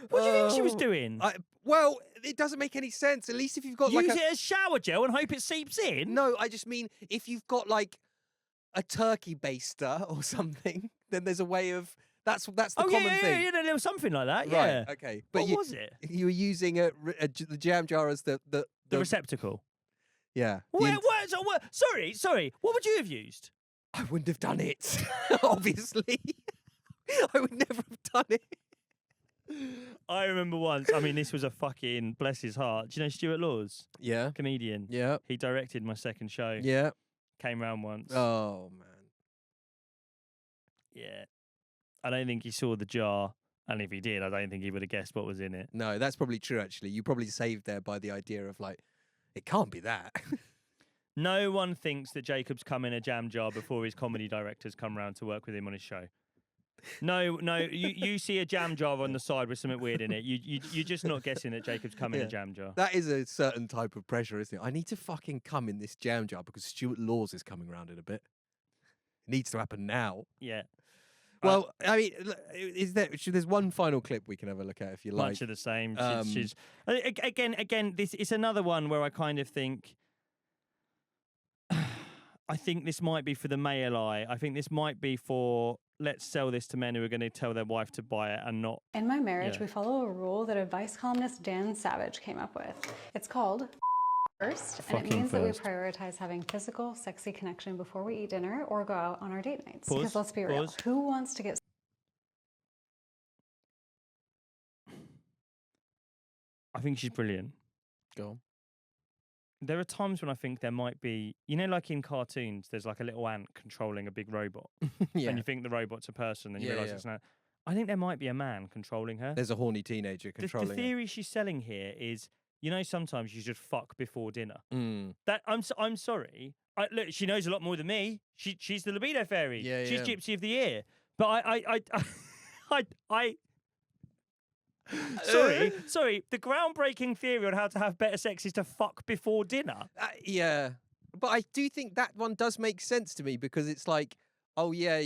What do you think she was doing? Well, it doesn't make any sense. At least if you've got Use it as shower gel and hope it seeps in? No, I just mean if you've got like a turkey baster or something, then there's a way of... That's the common thing. Yeah, there was something like that, yeah. Right, okay. But what was it? You were using the jam jar as the receptacle. Yeah. Sorry, what would you have used? I wouldn't have done it, obviously. I would never have done it. I remember once, I mean, this was a fucking, bless his heart. Do you know Stuart Laws? Yeah. Comedian. Yeah. He directed my second show. Yeah. Came round once. Oh, man. Yeah. I don't think he saw the jar. And if he did, I don't think he would have guessed what was in it. No, that's probably true, actually. You probably saved there by the idea of, like, it can't be that. No one thinks that Jacob's come in a jam jar before his comedy directors come round to work with him on his show. No, you see a jam jar on the side with something weird in it. You're just not guessing that Jacob's come in a jam jar. That is a certain type of pressure, isn't it? I need to fucking come in this jam jar because Stuart Laws is coming round in a bit. It needs to happen now. Yeah. Well, I mean, there's one final clip we can have a look at if you like. Much of the same. She's again. This is another one where I kind of think. I think this might be for the male eye. I think this might be for let's sell this to men who are going to tell their wife to buy it and not. In my marriage, we follow a rule that advice columnist Dan Savage came up with. It's called first, and it means that we prioritize having physical, sexy connection before we eat dinner or go out on our date nights. Because let's be real, who wants to get... I think she's brilliant. Go on. There are times when I think there might be, like in cartoons, there's like a little ant controlling a big robot. Yeah. And you think the robot's a person and you realise it's not. I think there might be a man controlling her. There's a horny teenager controlling the theory she's selling here is, sometimes you just fuck before dinner. Mm. That I'm sorry. Look, she knows a lot more than me. She's the Libido Fairy. Yeah, she's Gypsy of the Year. But I Sorry. The groundbreaking theory on how to have better sex is to fuck before dinner. Yeah, but I do think that one does make sense to me because it's like, oh yeah,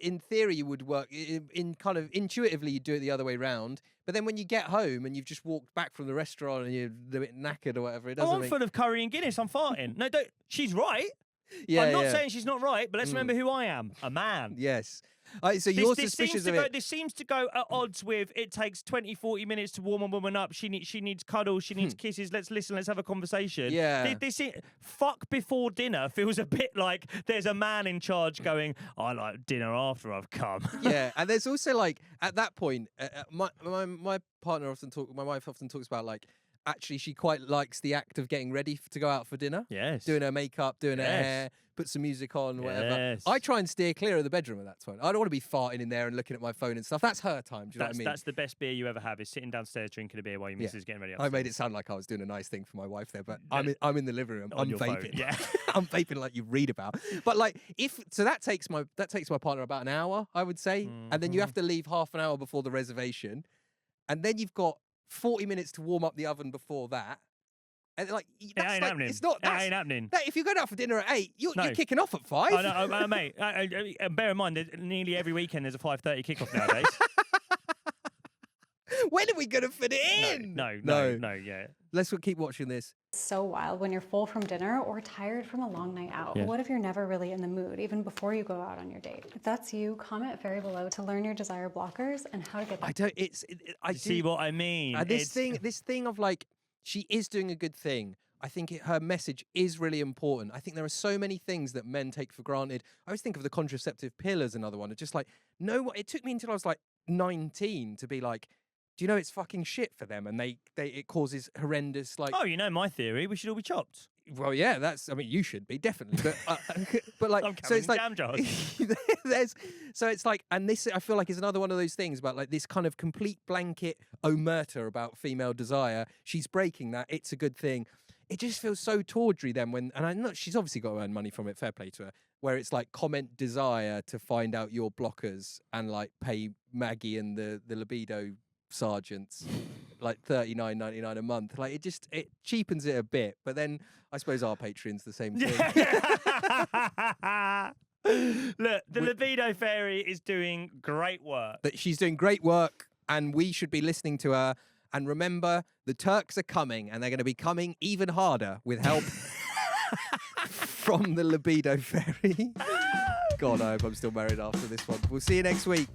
in theory you would work. In kind of intuitively you do it the other way round. But then when you get home and you've just walked back from the restaurant and you're a bit knackered or whatever, it doesn't. I'm full of curry and Guinness. I'm farting. No, don't. She's right. Yeah, I'm not saying she's not right, but let's remember who I am. A man. Yes. So you're suspicious of it. This seems to go at odds with it takes 20, 40 minutes to warm a woman up. She needs cuddles. She needs kisses. Let's listen. Let's have a conversation. Yeah. This fuck before dinner feels a bit like there's a man in charge going, I like dinner after I've come. Yeah. And there's also like, at that point, my partner my wife often talks about like, actually, she quite likes the act of getting ready to go out for dinner. Yes. Doing her makeup, doing her hair, put some music on, whatever. Yes. I try and steer clear of the bedroom at that point. I don't want to be farting in there and looking at my phone and stuff. That's her time. Do you know what I mean? That's the best beer you ever have is sitting downstairs drinking a beer while your missus is getting ready. I made it sound like I was doing a nice thing for my wife there, but I'm in the living room. I'm vaping. Yeah. I'm vaping like you read about. But like that takes my partner about an hour, I would say. And then you have to leave half an hour before the reservation. And then you've got 40 minutes to warm up the oven before that. And like, that's ain't happening. It's not. It ain't happening. If you're going out for dinner at 8, you're kicking off at 5. I know, mate. Bear in mind, nearly every weekend there's a 5:30 kickoff nowadays. When are we going to fit it in? No, yeah. Let's keep watching this. So wild when you're full from dinner or tired from a long night out. Yeah. What if you're never really in the mood, even before you go out on your date? If that's you, comment Fairy below to learn your desire blockers and how to get them. I see what I mean. This thing of like, she is doing a good thing. I think her message is really important. I think there are so many things that men take for granted. I always think of the contraceptive pill as another one. It's just like, no, it took me until I was like 19 to be like, do you know it's fucking shit for them? And it causes horrendous like. Oh, you know my theory. We should all be chopped. Well, yeah, you should be definitely, but like, I'm so it's like, jam jars. so it's like, and this I feel like is another one of those things about like this kind of complete blanket omerta about female desire. She's breaking that. It's a good thing. It just feels so tawdry then and I know she's obviously got to earn money from it. Fair play to her. Where it's like comment desire to find out your blockers and like pay Maggie and the libido sergeants like $39.99 a month. Like it cheapens it a bit, but then I suppose our Patreon's the same thing. Look, the Libido Fairy is doing great work. That she's doing great work, and we should be listening to her. And remember, the Turks are coming, and they're going to be coming even harder with help from the Libido Fairy. God, I hope I'm still married after this one. We'll see you next week.